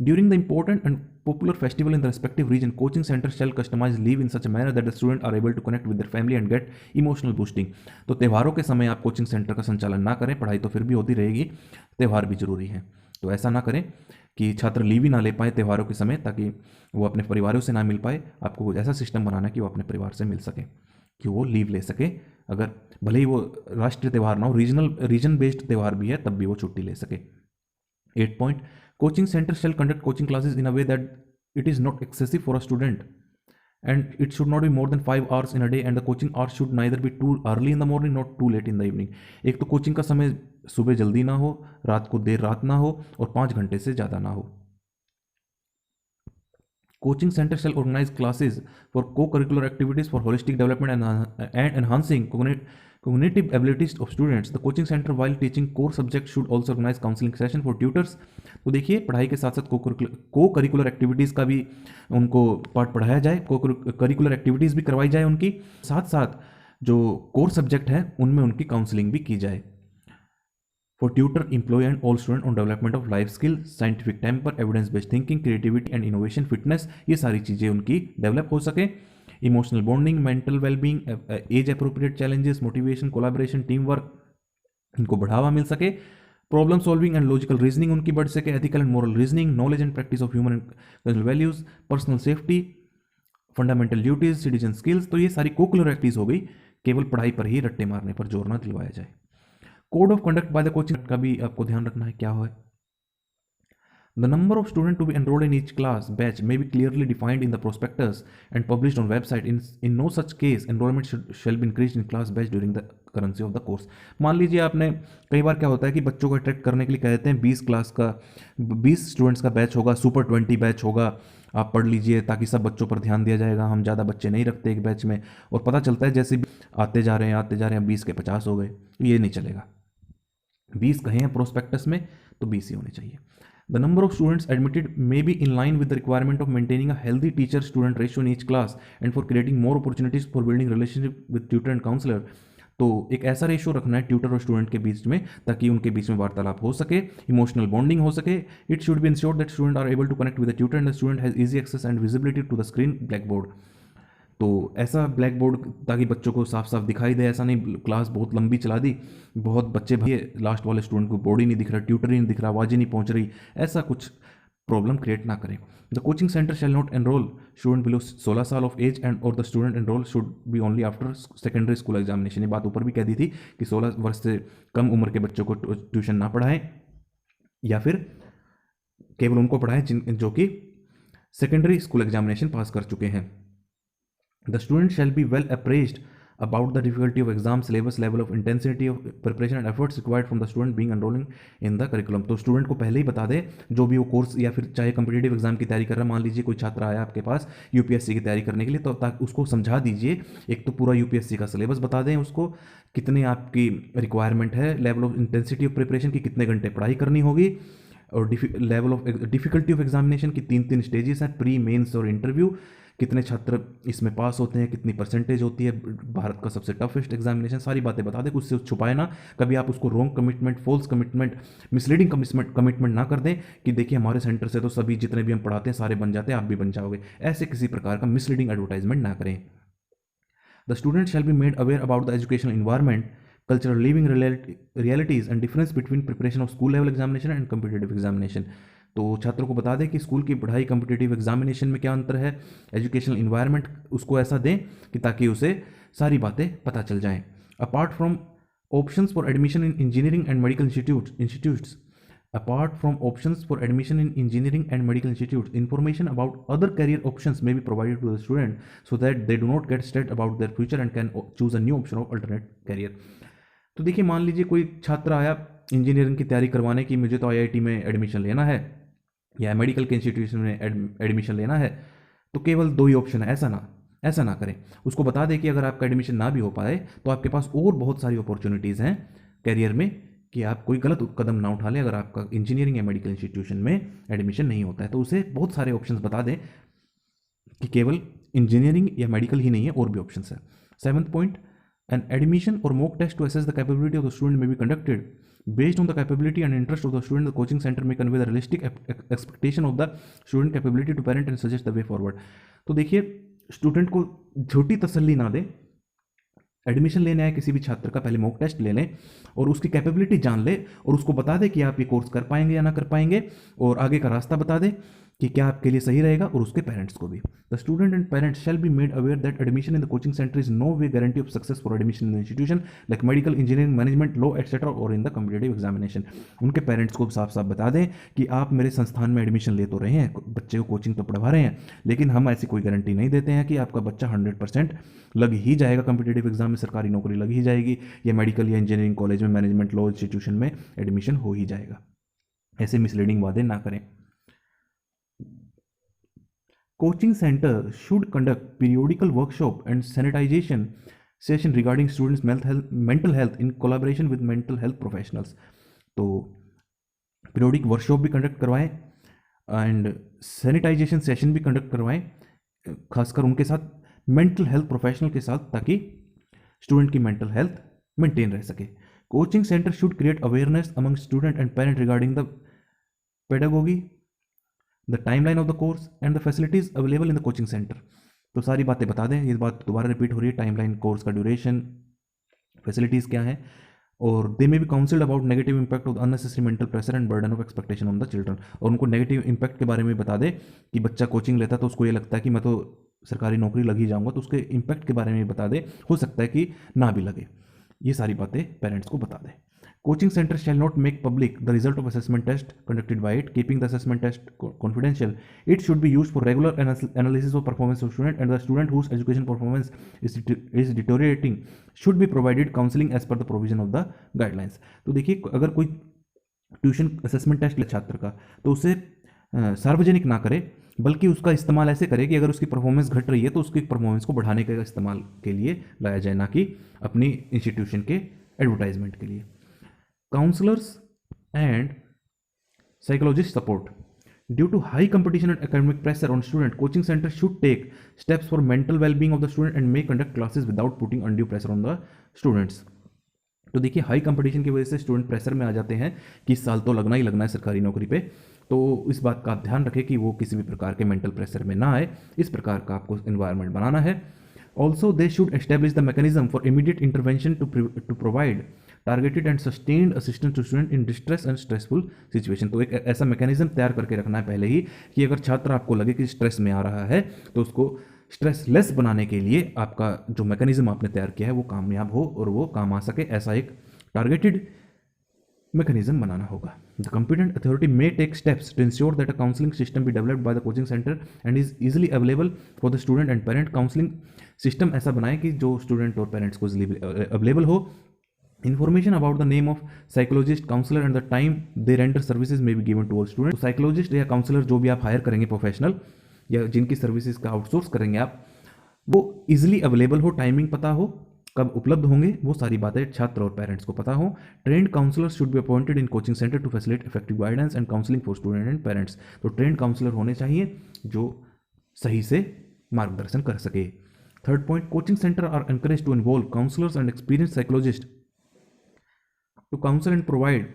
During the important and popular festival in the respective region, coaching centers shall customize leave in such a manner that the student are able to connect with their family and get emotional boosting। तो त्योहारों के समय आप coaching centre का संचालन ना करें, पढ़ाई तो फिर भी होती रहेगी, त्यौहार भी जरूरी है, तो ऐसा ना करें कि छात्र लीव ही ना ले पाए त्योहारों के समय, ताकि वो अपने परिवारों से ना मिल पाए। आपको कुछ ऐसा सिस्टम बनाना है कि वो अपने परिवार से मिल सके, कि वो लीव ले सके, अगर भले ही वो राष्ट्रीय त्यौहार ना हो, रीजन बेस्ड त्यौहार भी है, तब भी वो छुट्टी ले सके। 8 point, coaching center shall conduct coaching classes in a way that it is not excessive for a student and it should not be more than 5 hours in a day and the coaching hours should neither be too early in the morning not too late in the evening। एक तो coaching का समय सुबह जल्दी ना हो, रात को देर रात ना हो, और 5 घंटे से ज़्यादा ना हो। Coaching center shall organize classes for co-curricular activities for holistic development and enhancing cognitive abilities of students। The coaching center while teaching core subjects should also organize counseling session for tutors। तो देखिए, पढ़ाई के साथ साथ को curricular activities का भी उनको पार्ट पढ़ाया जाए, को करिकुलर एक्टिविटीज़ भी करवाई जाए उनकी, साथ साथ जो कोर सब्जेक्ट हैं उनमें उनकी काउंसलिंग भी की जाए। For tutor, employee and all student on development of life skill, scientific temper, evidence based thinking, creativity and innovation, fitness, ये सारी चीज़ें उनकी डेवलप हो सके। Emotional bonding, mental wellbeing, age appropriate challenges, motivation, collaboration, team work, इनको बढ़ावा मिल सके। Problem solving and logical reasoning उनकी बढ़ सके। Ethical and moral reasoning, knowledge and practice of human and cultural values, personal safety, fundamental duties, citizen skills. तो ये सारी कोकुलर activities हो गई, केवल पढ़ाई पर ही रट्टे मारने पर जोर ना दिलवाया जाए। Code of conduct bye the coaching का भी आपको ध्यान रखना है, क्या है। The number of students to be enrolled in each class batch may be clearly defined in the prospectus and published on website. In no such case enrollment shall be increased in class batch during the currency of the course। मान लीजिए आपने, कई बार क्या होता है कि बच्चों को अट्रैक्ट करने के लिए कहते हैं 20 स्टूडेंट्स का बैच होगा, सुपर 20 बैच होगा, आप पढ़ लीजिए ताकि सब बच्चों पर ध्यान दिया जाएगा, हम ज़्यादा बच्चे नहीं रखते एक बैच में। और पता चलता है जैसे आते जा रहे हैं 20 के 50 हो गए, ये नहीं चलेगा। 20 कहे हैं प्रोस्पेक्टस में तो 20 ही होने चाहिए। The number of students admitted may be in line with the requirement of maintaining a healthy teacher-student ratio in each class and for creating more opportunities for building relationship with tutor and counselor। तो एक ऐसा ratio रखना है tutor और student के बीच में ताकि उनके बीच में वार्तालाप हो सके, इमोशनल बॉन्डिंग हो सके. It should be ensured that student are able to connect with the tutor and the student has easy access and visibility to the screen black board. तो ऐसा ब्लैक बोर्ड ताकि बच्चों को साफ साफ दिखाई दे. ऐसा नहीं क्लास बहुत लंबी चला दी, बहुत बच्चे भाई लास्ट वाले स्टूडेंट को बोर्ड ही नहीं दिख रहा, ट्यूटर ही नहीं दिख रहा, आवाज़ ही नहीं पहुंच रही, ऐसा कुछ प्रॉब्लम क्रिएट ना करें. The coaching centre shall not enrol student below 16 साल ऑफ एज एंड और the student enrol should be only after secondary school examination. ये बात ऊपर भी कह दी थी कि 16 वर्ष से कम उम्र के बच्चों को ट्यूशन ना पढ़ाएं या फिर केवल उनको पढ़ाएं जो कि सेकेंडरी स्कूल एग्जामिनेशन पास कर चुके हैं. The student shall be well appraised about the difficulty of exam syllabus, level of intensity of preparation and efforts required from the student being enrolling in the curriculum. तो student को पहले ही बता दे जो भी वो कोर्स या फिर चाहे कम्पिटेटिव एग्जाम की तैयारी कर रहा है. मान लीजिए कोई छात्र आया आपके पास यूपीएससी की तैयारी करने के लिए, तो ताकि उसको समझा दीजिए. एक तो पूरा यूपीएससी का सिलेबस बता दें उसको, कितने आपकी रिक्वायरमेंट है, level of intensity of preparation की कितने घंटे पढ़ाई करनी होगी, और level of difficulty of examination की 3 स्टेजेस हैं, प्री, मेंस और इंटरव्यू. कितने छात्र इसमें पास होते हैं, कितनी परसेंटेज होती है, भारत का सबसे टफेस्ट एग्जामिनेशन. सारी बातें बता दें, कुछ से छुपाए ना. कभी आप उसको wrong commitment, false commitment, misleading commitment ना कर दें कि देखिए हमारे सेंटर से तो सभी जितने भी हम पढ़ाते हैं सारे बन जाते हैं, आप भी बन जाओगे. ऐसे किसी प्रकार का मिसलीडिंग एडवर्टाइजमेंट ना करें. The student shell be made aware about the educational environment, cultural living realities and difference between preparation of school level examination and competitive examination. तो छात्रों को बता दें कि स्कूल की पढ़ाई कम्पिटिटिव एग्जामिनेशन में क्या अंतर है, एजुकेशनल इन्वायरमेंट उसको ऐसा दें कि ताकि उसे सारी बातें पता चल जाएं. Apart from options for admission in engineering and medical institutes Apart from options for admission in engineering and medical institutes, information about other career options may be provided to the student so that they do not get stressed about their future and can choose a new option of alternate career. तो देखिए मान लीजिए कोई छात्र आया engineering की तैयारी करवाने की, मुझे तो आईआईटी में एडमिशन लेना है या मेडिकल के इंस्टीट्यूशन में एडमिशन लेना है, तो केवल 2 ही ऑप्शन है. ऐसा ना करें. उसको बता दें कि अगर आपका एडमिशन ना भी हो पाए तो आपके पास और बहुत सारी अपॉर्चुनिटीज़ हैं करियर में, कि आप कोई गलत कदम ना उठा लें अगर आपका इंजीनियरिंग या मेडिकल इंस्टीट्यूशन में एडमिशन नहीं होता है. तो उसे बहुत सारे ऑप्शंस बता दें कि केवल इंजीनियरिंग या मेडिकल ही नहीं है, और भी ऑप्शंस है. 7th point, an admission or mock test to assess the capability of the student may be conducted. Based on the capability and interest of the student, the coaching center may convey the realistic expectation of the student capability to parent and suggest the way forward. तो देखिए student को झूठी तसल्ली ना दें. Admission लेने आए किसी भी छात्र का पहले मॉक टेस्ट ले लें और उसकी कैपेबिलिटी जान ले और उसको बता दें कि आप ये कोर्स कर पाएंगे या ना कर पाएंगे, और आगे का रास्ता बता दें कि क्या आपके लिए सही रहेगा, और उसके पेरेंट्स को भी. The student and parents shall be made aware that admission in the coaching centre is no way guarantee of success for admission in the institution like medical, engineering, management, law etcetera और in the competitive examination. उनके parents को साफ साफ बता दें कि आप मेरे संस्थान में एडमिशन ले तो रहे हैं, बच्चे को कोचिंग तो पढ़वा रहे हैं, लेकिन हम ऐसी कोई गारंटी नहीं देते हैं कि आपका बच्चा 100% लग ही जाएगा कॉम्पिटिटिव एग्जाम में, सरकारी नौकरी लग ही जाएगी, या मेडिकल या इंजीनियरिंग कॉलेज में, मैनेजमेंट, लॉ इंस्टीट्यूशन में एडमिशन हो ही जाएगा. ऐसे मिसलीडिंग वादे ना करें. Coaching center should conduct periodical workshop and sanitization session regarding students' mental health in collaboration with mental health professionals. तो periodic workshop भी conduct करवाएं and sanitization session भी conduct करवाएं, खासकर उनके साथ mental health professional के साथ, ताकि student की mental health maintain रह सके. Coaching center should create awareness among student and parent regarding the pedagogy, the timeline of the course and the facilities available in the coaching centre. तो सारी बातें बता दें. ये बात दोबारा रिपीट हो रही है. टाइमलाइन, कोर्स का ड्यूरेशन, फैसिलिटीज़ क्या है, और they may be counselled about negative impact of unnecessary mental pressure and burden of expectation on the children. और उनको नेगेटिव इंपैक्ट के बारे में बता दें कि बच्चा कोचिंग लेता तो उसको ये लगता है कि मैं तो सरकारी नौकरी लग ही जाऊँगा, तो उसके इंपैक्ट के बारे में बता दें. हो सकता है कि ना भी लगे. ये सारी बातें पेरेंट्स को बता दें. Coaching center shall not make public the result of assessment test conducted by it, keeping the assessment test confidential. It should be used for regular analysis of performance of student, and the student whose education performance is deteriorating should be provided counseling as per the provision of the guidelines. तो देखिए अगर कोई tuition assessment test ले छात्र का, तो उसे सार्वजनिक ना करे, बल्कि उसका इस्तेमाल ऐसे करे कि अगर उसकी परफॉर्मेंस घट रही है तो उसकी परफॉर्मेंस को बढ़ाने के इस्तेमाल के लिए लाया जाए, ना कि अपनी इंस्टीट्यूशन के एडवर्टाइजमेंट के लिए. Counselors and psychologist support Due to high competition and academic pressure on student, coaching center should take steps for mental well-being of the student and may conduct classes without putting undue pressure on the students. तो देखिए high competition की वजह से student pressure में आ जाते हैं कि इस साल तो लगना ही लगना है सरकारी नौकरी पे, तो इस बात का आप ध्यान रखें कि वो किसी भी प्रकार के मेंटल प्रेशर में ना आए, इस प्रकार का आपको इन्वायरमेंट बनाना है. Also they should establish the mechanism for immediate intervention to provide targeted and sustained assistance to student in distress and stressful situation. तो एक ऐसा मैकेनिज्म तैयार करके रखना है पहले ही कि अगर छात्र आपको लगे कि स्ट्रेस में आ रहा है तो उसको स्ट्रेस लेस बनाने के लिए आपका जो मैकेनिज्म आपने तैयार किया है वो कामयाब हो और वो काम आ सके, ऐसा एक टारगेटेड मैकेनिज्म बनाना होगा. The competent authority may take steps to ensure that a counselling system be developed by the coaching centre and is easily available for the student and parent. Counselling system ऐसा बनाए कि जो student और parents को easily available हो. Information about the name of psychologist, counselor and the time they render services may be given to all students. तो psychologist या counsellor जो भी आप हायर करेंगे प्रोफेशनल या जिनकी सर्विसेज का आउटसोर्स करेंगे आप, वो इजीली अवेलेबल हो, टाइमिंग पता हो, कब उपलब्ध होंगे, वो सारी बातें छात्र और पेरेंट्स को पता हो. Trained counsellors should be appointed in coaching centre to facilitate effective guidance and counselling for student and parents. तो ट्रेंड काउंसलर होने चाहिए जो सही से मार्गदर्शन कर सके. Third point, coaching centre are encourage to involve counsellors and experience psychologist to counsel and provide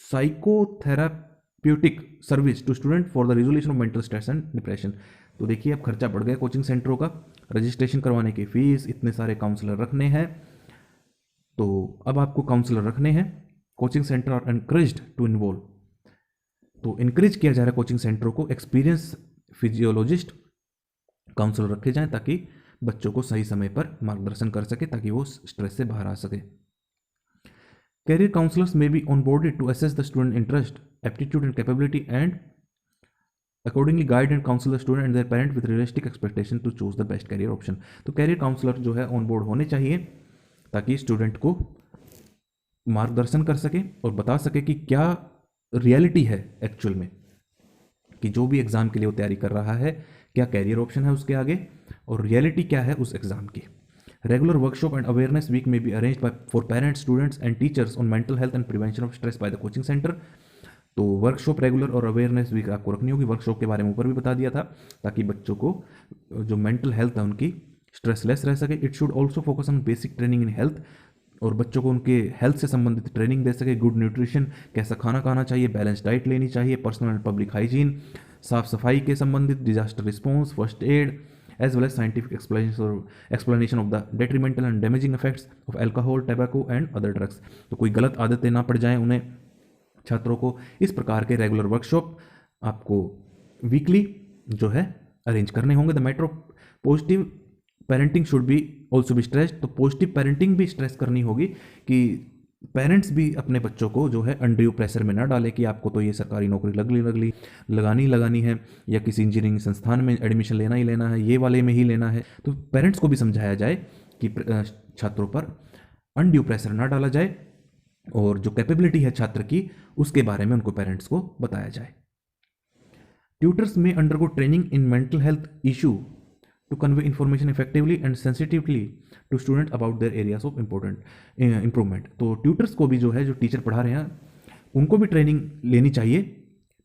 psychotherapeutic service to student for the resolution of mental stress and depression. तो देखिए अब खर्चा बढ़ गया कोचिंग सेंटरों का, रजिस्ट्रेशन करवाने की फीस, इतने सारे काउंसलर रखने हैं, तो अब आपको काउंसलर रखने हैं. Coaching centre are encouraged to involve, तो इनकरेज किया जा रहा है कोचिंग सेंटरों को एक्सपीरियंस फिजियोलॉजिस्ट काउंसलर रखे जाएं ताकि बच्चों को सही समय पर मार्गदर्शन कर सके, ताकि वो स्ट्रेस से बाहर आ सके. Career counselors may be onboarded to assess the student interest, aptitude and capability and accordingly guide and counsel the student and their parent with realistic expectation to choose the best career option. तो career counselor जो है on board होने चाहिए ताकि student को मार्गदर्शन कर सके और बता सके कि क्या रियलिटी है एक्चुअल में, कि जो भी एग्ज़ाम के लिए वो तैयारी कर रहा है क्या कैरियर ऑप्शन है उसके आगे और रियलिटी क्या है उस एग्ज़ाम की. Regular workshop and awareness week may be arranged for parents, students and teachers on mental health and prevention of stress by the coaching center. तो वर्कशॉप रेगुलर और अवेयरनेस वीक आपको रखनी होगी. वर्कशॉप के बारे में ऊपर भी बता दिया था ताकि बच्चों को जो मेंटल हेल्थ है उनकी स्ट्रेसलेस रह सके. It should also focus on basic training in health, और बच्चों को उनके हेल्थ से संबंधित ट्रेनिंग दे सके. गुड न्यूट्रिशन, कैसा खाना खाना चाहिए, बैलेंस डाइट लेनी चाहिए, पर्सनल एंड पब्लिक हाइजीन, साफ सफाई के संबंधित, disaster response, first aid, as well as scientific explanation of the detrimental and damaging effects of alcohol, tobacco and other drugs. तो कोई गलत आदतें ना पड़ जाएं उन्हें छात्रों को. इस प्रकार के रेगुलर वर्कशॉप आपको वीकली जो है अरेंज करने होंगे. The matter of positive parenting should be also be stressed. तो पॉजिटिव पेरेंटिंग भी स्ट्रेस करनी होगी कि पेरेंट्स भी अपने बच्चों को जो है अनड्यू प्रेशर में ना डाले कि आपको तो ये सरकारी नौकरी लगानी है या किसी इंजीनियरिंग संस्थान में एडमिशन लेना ही लेना है, ये वाले में ही लेना है. तो पेरेंट्स को भी समझाया जाए कि छात्रों पर अनड्यू प्रेशर ना डाला जाए और जो कैपेबिलिटी है छात्र की उसके बारे में उनको पेरेंट्स को बताया जाए. ट्यूटर्स में undergo training in mental health issue to convey information effectively and sensitively to students about their areas of important improvement. तो ट्यूटर्स को भी जो है, जो टीचर पढ़ा रहे हैं उनको भी ट्रेनिंग लेनी चाहिए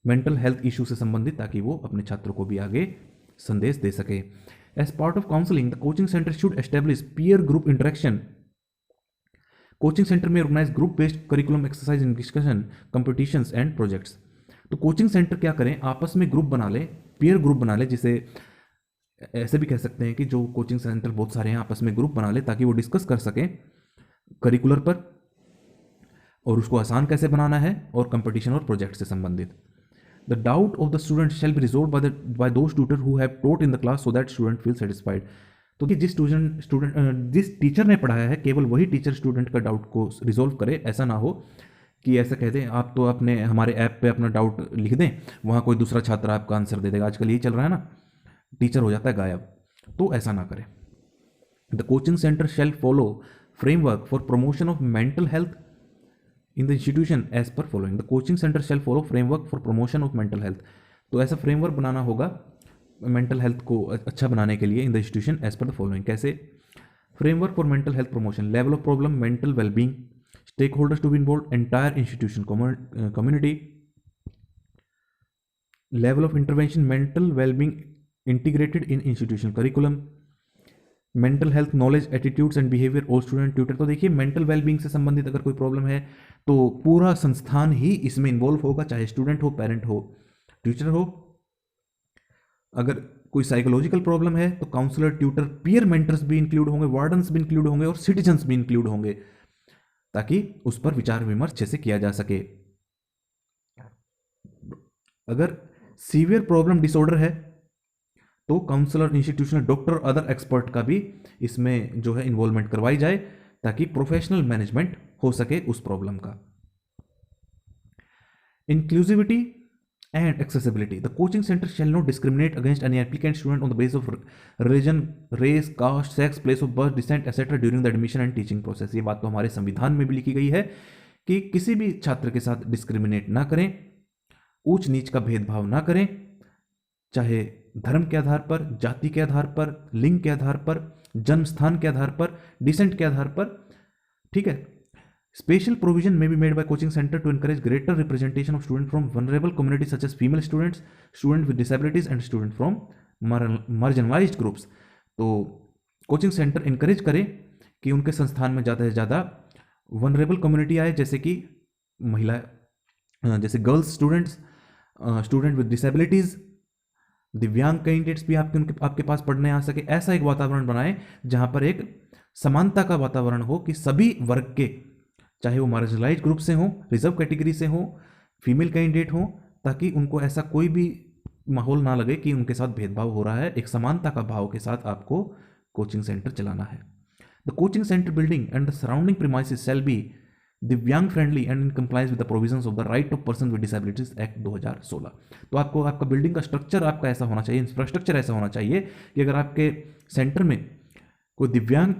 मेंटल हेल्थ इशू से संबंधित, ताकि वो अपने छात्रों को भी आगे संदेश दे सके. As part of counselling the coaching centre should establish peer group interaction. Coaching centre में organise group based curriculum exercise in discussion, competitions and projects. तो कोचिंग सेंटर क्या करें, आपस में ग्रुप बना ले, पीयर ग्रुप बना ले, जिसे ऐसे भी कह सकते हैं कि जो कोचिंग सेंटर बहुत सारे हैं आपस में ग्रुप बना ले ताकि वो डिस्कस कर सकें करिकुलर पर और उसको आसान कैसे बनाना है और कंपटीशन और प्रोजेक्ट से संबंधित. The doubt of the student shall be resolve by those tutor who have taught in the class so that student feel satisfied. तो कि जिस टीचर ने पढ़ाया है केवल वही टीचर स्टूडेंट का डाउट को रिजॉल्व करे. ऐसा ना हो कि ऐसा कहते हैं आप तो अपने हमारे ऐप पे अपना डाउट लिख दें, वहाँ कोई दूसरा छात्र आपका आंसर दे देगा. आजकल यही चल रहा है ना, टीचर हो जाता है गायब. तो ऐसा ना करें. The coaching centre shall follow framework for promotion of mental health in the institution as per following. The coaching centre shall follow framework for promotion of mental health. तो ऐसा फ्रेमवर्क बनाना होगा मेंटल हेल्थ को अच्छा बनाने के लिए in the institution as per the following. कैसे? Framework for mental health promotion, level of problem, mental wellbeing, stakeholders to be involve, entire institution community, level of intervention mental wellbeing integrated in institutional curriculum, mental health knowledge attitudes and behaviour of student tutor. तो देखिए mental wellbeing से संबंधित अगर कोई problem है तो पूरा संस्थान ही इसमें इन्वॉल्व होगा, चाहे स्टूडेंट हो, पेरेंट हो, टीचर हो। अगर कोई साइकोलॉजिकल प्रॉब्लम है तो काउंसलर, ट्यूटर, पीयर मेंटर्स भी इंक्लूड होंगे, वार्डन्स भी इंक्लूड होंगे और सिटीजन्स भी इंक्लूड होंगे, ताकि उस पर विचार विमर्श अच्छे से किया जा सके। अगर सीवियर प्रॉब्लम डिसऑर्डर है तो counsellor, institutional doctor, other expert का भी इसमें जो है इन्वॉल्वमेंट करवाई जाए, ताकि प्रोफेशनल मैनेजमेंट हो सके उस प्रॉब्लम का। Inclusivity and accessibility, the coaching centre shall not discriminate against any applicant student on the base of religion, race, caste, sex, place of birth, descent etcetera during the admission and teaching process. ये बात तो हमारे संविधान में भी लिखी गई है कि किसी भी छात्र के साथ डिस्क्रिमिनेट ना करें, ऊंच नीच का भेदभाव ना करें, चाहे धर्म के आधार पर, जाति के आधार पर, लिंग के आधार पर, जन्म स्थान के आधार पर, डिसेंट के आधार पर, ठीक है। Special provision may be made by coaching centre to encourage greater representation of student from vulnerable community such as female students, student with disabilities and student from marginalised groups. तो कोचिंग सेंटर इनकरेज करे कि उनके संस्थान में ज़्यादा से ज़्यादा vulnerable community आए, जैसे कि महिला, जैसे girls students, student with disabilities, दिव्यांग कैंडिडेट्स भी आपके पास पढ़ने आ सके। ऐसा एक वातावरण बनाए जहां पर एक समानता का वातावरण हो कि सभी वर्ग के, चाहे वो मार्जिनलाइज्ड ग्रुप से हो, रिजर्व कैटेगरी से हो, फीमेल कैंडिडेट हो, ताकि उनको ऐसा कोई भी माहौल ना लगे कि उनके साथ भेदभाव हो रहा है। एक समानता का भाव के साथ आपको कोचिंग सेंटर चलाना है। The coaching centre building and the surrounding premises shall be divyang friendly and in compliance with the provisions of the right of person with disabilities act 2016। तो आपको आपका बिल्डिंग का स्ट्रक्चर आपका ऐसा होना चाहिए, इंफ्रास्ट्रक्चर ऐसा होना चाहिए कि अगर आपके सेंटर में कोई दिव्यांग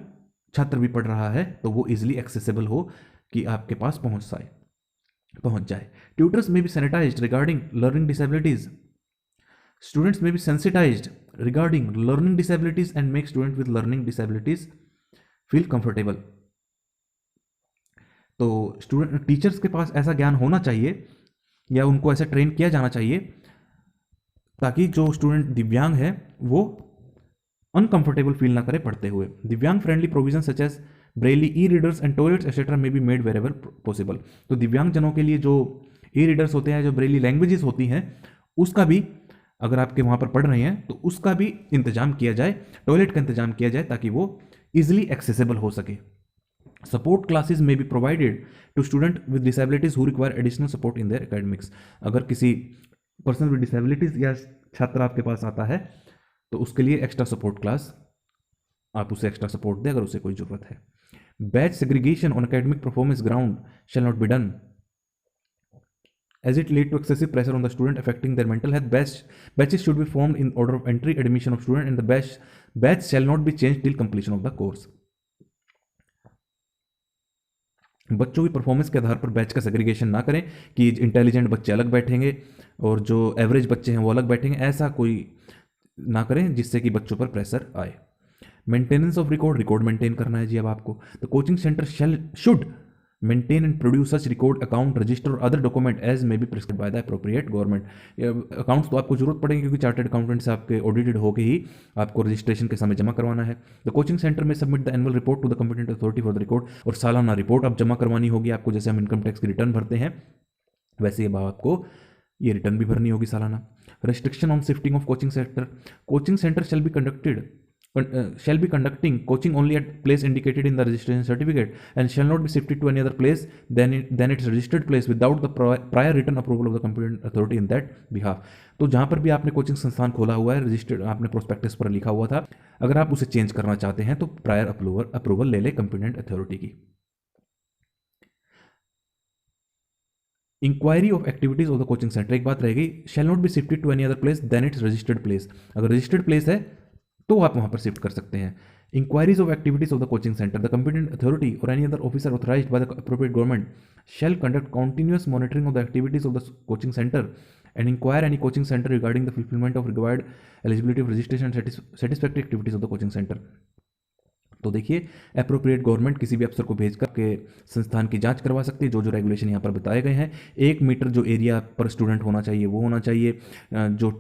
छात्र भी पढ़ रहा है तो वो इजिली एक्सेसिबल हो, कि आपके पास पहुंच जाए। Tutors may be sanitised regarding learning disabilities, students may be sensitised regarding learning disabilities and make student with learning disabilities feel comfortable. तो स्टूडेंट, टीचर्स के पास ऐसा ज्ञान होना चाहिए या उनको ऐसा ट्रेन किया जाना चाहिए ताकि जो स्टूडेंट दिव्यांग है वो अनकंफर्टेबल फील ना करे पढ़ते हुए। दिव्यांग friendly provision such as braille e readers and toilets etcetera may be made wherever possible. तो दिव्यांग जनों के लिए जो ई रीडर्स होते हैं, जो ब्रेली लैंग्वेजेस होती हैं, उसका भी अगर आपके वहाँ पर पढ़ रहे हैं तो उसका भी इंतजाम किया जाए, टॉयलेट का इंतजाम किया जाए, ताकि वो इजिली एक्सेसिबल हो सके। Support classes may be provided to student with disabilities who require additional support in their academics. अगर किसी पर्सन विद डिसेबिलिटीज या छात्र आपके पास आता है तो उसके लिए एक्स्ट्रा सपोर्ट क्लास, आप उसे एक्स्ट्रा सपोर्ट दें अगर उसे कोई जरूरत है। Batch segregation on academic performance ground shell not be done as it lead to excessive pressure on the student affecting their mental health. Batches should be formed in order of entry admission of student and the batch shall not be changed till completion of the course. बच्चों की performance के आधार पर batch का segregation ना करें कि intelligent बच्चे अलग बैठेंगे और जो एवरेज बच्चे हैं वो अलग बैठेंगे, ऐसा कोई ना करें जिससे कि बच्चों पर प्रेशर आए। मेंटेनेंस ऑफ रिकॉर्ड मेंटेन करना है जी अब आपको। तो coaching centre should maintain and produce such record, account, register or other document as may be prescribed by the appropriate government. Accounts तो आपको जरूरत पड़ेगी क्योंकि चार्टर्ड अकाउंटेंट से आपके ऑडिटेड होके ही आपको रजिस्ट्रेशन के समय जमा करवाना है। The coaching centre may submit the annual report to the competent authority for the record, और सालाना रिपोर्ट आप जमा करवानी होगी आपको, जैसे हम इनकम टैक्स की रिटर्न भरते हैं वैसे ही आपको ये रिटर्न भी भरनी होगी सालाना। Restriction on shifting of coaching centre, coaching centre shall be conducting coaching only at place indicated in the registration certificate and shall not be shifted to any other place than its registered place without the prior written approval of the competent authority in that behalf. तो जहां पर भी आपने coaching संस्थान खोला हुआ है, registered आपने प्रोस्पेक्टस पर लिखा हुआ था, अगर आप उसे चेंज करना चाहते हैं तो प्रायर अप्रूवल ले ले कंपिटेंट अथॉरिटी की। Inquiry of activities of the coaching centre, एक बात रहेगी, shall not be shifted to any other place than its registered place. अगर रजिस्टर्ड प्लेस है तो आप वहां पर शिफ्ट कर सकते हैं। Inquiries of activities of the coaching centre, the competent authority or any other officer authorised by the appropriate government shall conduct continuous monitoring of the activities of the coaching centre and inquire any coaching center regarding the fulfillment of required eligibility of registration and satisfactory activities of the coaching center. तो देखिए, appropriate government किसी भी अफसर को भेज कर के संस्थान की जांच करवा सकती है। जो जो रेगुलेशन यहाँ पर बताए गए हैं, 1 मीटर जो एरिया पर स्टूडेंट होना चाहिए वो होना चाहिए, जो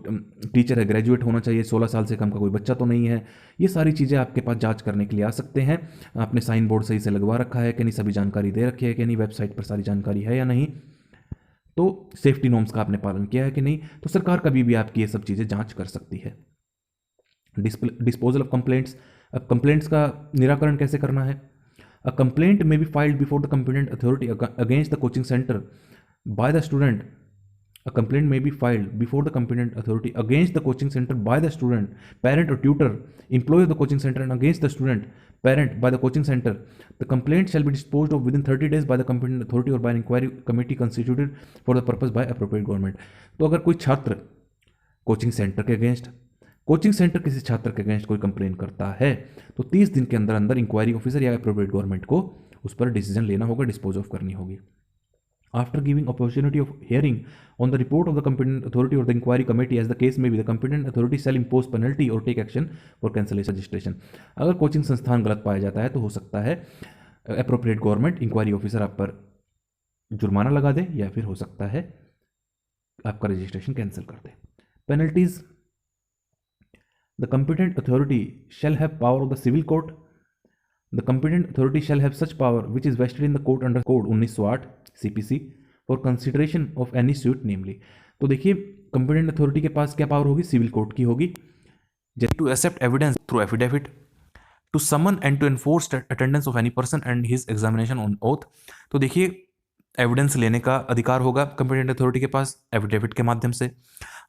टीचर है ग्रेजुएट होना चाहिए, 16 साल से कम का कोई बच्चा तो नहीं है। ये सारी चीज़ें आपके पास जांच करने के लिए आ सकते हैं। आपने साइन बोर्ड सही से लगवा रखा है कि नहीं, सभी जानकारी दे रखी है कि नहीं, वेबसाइट पर सारी जानकारी है या नहीं, तो सेफ्टी नॉर्म्स का आपने पालन किया है कि नहीं, तो सरकार कभी भी आपकी ये सब चीज़ें जांच कर सकती है। Disposal of complaints. अब कंप्लेंट्स का निराकरण कैसे करना है? A complaint may be filed before the competent authority against the coaching centre by the student. A complaint may be filed before the competent authority against the coaching center by the student, parent or tutor, employee of the coaching center, and against the student, parent by the coaching center. The complaint shall be disposed of within 30 days by the competent authority or by an inquiry committee constituted for the purpose by appropriate government. तो अगर कोई छात्र coaching centre के against, coaching centre किसी छात्र के against कोई complain करता है, तो 30 दिन के अंदर अंदर इंक्वायरी ऑफिसर या अप्रोप्रिएट गवर्नमेंट को उस पर डिसीजन लेना होगा, डिस्पोज ऑफ करनी होगी। After giving opportunity of hearing on the report of the competent authority or the inquiry committee, as the case may be, the competent authority shall impose penalty or take action for cancellation registration. अगर coaching संस्थान गलत पाया जाता है तो हो सकता है अप्रोप्रिएट गवर्नमेंट इंक्वायरी ऑफिसर आप पर जुर्माना लगा दे या फिर हो सकता है आपका रजिस्ट्रेशन कैंसिल कर दे। Penalties. The competent authority shall have power of the civil court. The competent authority shall have such power which is vested in the court under Code 1908 CPC for consideration of any suit namely. तो देखिए, competent authority के पास क्या power होगी? Civil court की होगी। जैसे to accept evidence through affidavit, to summon and to enforce attendance of any person and his examination on oath. तो देखिए, एविडेंस लेने का अधिकार होगा कंपिटेंट अथॉरिटी के पास एफिडेविट के माध्यम से।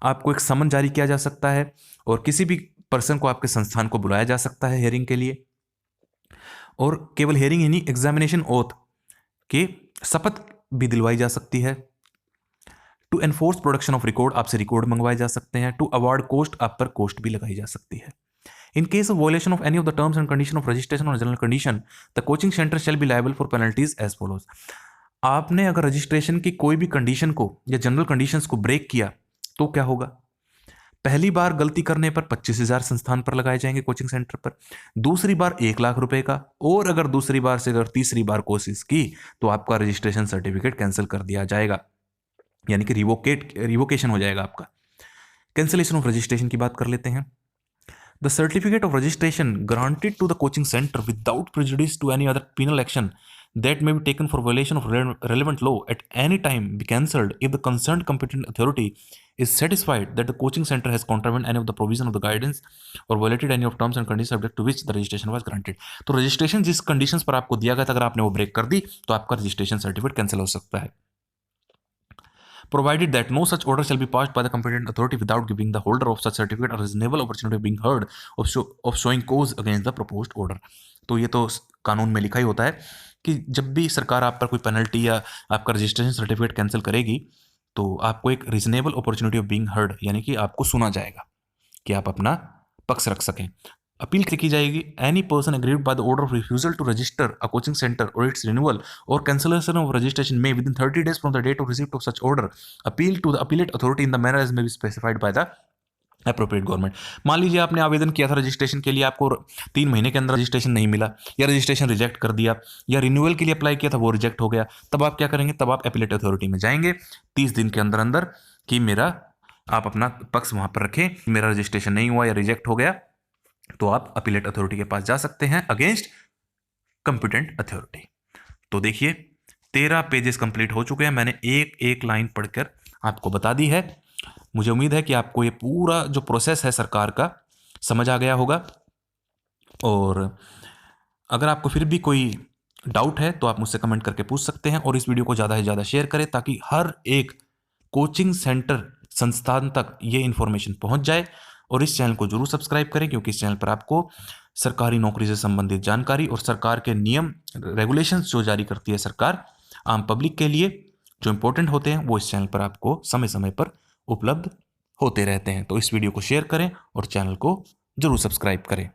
आपको एक समन जारी किया जा सकता है और किसी भी पर्सन को आपके संस्थान को बुलाया जा सकता है हेयरिंग के लिए, और केवल हेयरिंग ही नहीं, एग्जामिनेशन ओथ के शपथ भी दिलवाई जा सकती है। To enforce production of record, आपसे रिकॉर्ड मंगवाए जा सकते हैं। टू अवार्ड कोस्ट, आप पर कोस्ट भी लगाई जा सकती है। In case of violation of any of the terms and condition of registration or general condition, the coaching centre shall be liable for penalties as follows. आपने अगर रजिस्ट्रेशन की कोई भी कंडीशन को या जनरल कंडीशंस को ब्रेक किया तो क्या होगा? पहली बार गलती करने पर 25,000 संस्थान पर लगाए जाएंगे कोचिंग सेंटर पर, दूसरी बार 1 लाख रुपए का, और अगर दूसरी बार से अगर तीसरी बार कोशिश की तो आपका रजिस्ट्रेशन सर्टिफिकेट कैंसिल कर दिया जाएगा, यानी कि रिवोकेशन हो जाएगा आपका। कैंसिलेशन ऑफ रजिस्ट्रेशन की बात कर लेते हैं। The certificate of registration granted to the coaching centre without prejudice to any other penal action that may be taken for violation of relevant law at any time be cancelled if the concerned competent authority is satisfied that the coaching center has contravened any of the provision of the guidance or violated any of terms and conditions subject to which the registration was granted. तो registration जिस conditions पर आपको दिया गया था, अगर आपने वो ब्रेक कर दी तो आपका रजिस्ट्रेशन सर्टिफिकेट कैंसिल हो सकता है। Provided that no such order shall be passed by the competent authority without giving the holder of such certificate a reasonable opportunity of being heard of showing cause against the proposed order. तो ये तो कानून में लिखा ही होता है कि जब भी सरकार आप पर कोई पेनल्टी या आपका रजिस्ट्रेशन सर्टिफिकेट कैंसिल करेगी तो आपको एक reasonable opportunity of being heard, यानी कि आपको सुना जाएगा कि आप अपना पक्ष रख सकें। अपील की जाएगी। Any person agreed by the order of refusal to register a coaching centre or its renewal or cancellation of registration may within 30 days from the date of receipt of such order appeal to the appellate authority in the manner as may be specified by the appropriate government. मान लीजिए आपने आवेदन किया था registration के लिए, आपको 3 महीने के अंदर रजिस्ट्रेशन नहीं मिला या रजिस्ट्रेशन रिजेक्ट कर दिया या रिन्यूअल के लिए अप्लाई किया था वो रिजेक्ट हो गया, तब आप क्या करेंगे? तब आप अपीलेट अथॉरिटी में जाएंगे 30 दिन के अंदर अंदर कि आप अपना पक्ष वहां पर रखें, मेरा रजिस्ट्रेशन नहीं हुआ या रिजेक्ट हो गया, तो आप अपीलेट अथॉरिटी के पास जा सकते हैं अगेंस्ट कंपिटेंट अथॉरिटी। तो देखिए 13 पेजेस कंप्लीट हो चुके हैं, मैंने एक एक लाइन पढ़कर आपको बता दी है। मुझे उम्मीद है कि आपको ये पूरा जो प्रोसेस है सरकार का समझ आ गया होगा, और अगर आपको फिर भी कोई डाउट है तो आप मुझसे कमेंट करके पूछ सकते हैं, और इस वीडियो को ज़्यादा से ज़्यादा शेयर करें ताकि हर एक कोचिंग सेंटर संस्थान तक ये इन्फॉर्मेशन पहुंच जाए। और इस चैनल को जरूर सब्सक्राइब करें क्योंकि इस चैनल पर आपको सरकारी नौकरी से संबंधित जानकारी और सरकार के नियम रेगुलेशंस जो जारी करती है सरकार आम पब्लिक के लिए जो इंपॉर्टेंट होते हैं वो इस चैनल पर आपको समय समय पर उपलब्ध होते रहते हैं। तो इस वीडियो को शेयर करें और चैनल को जरूर सब्सक्राइब करें।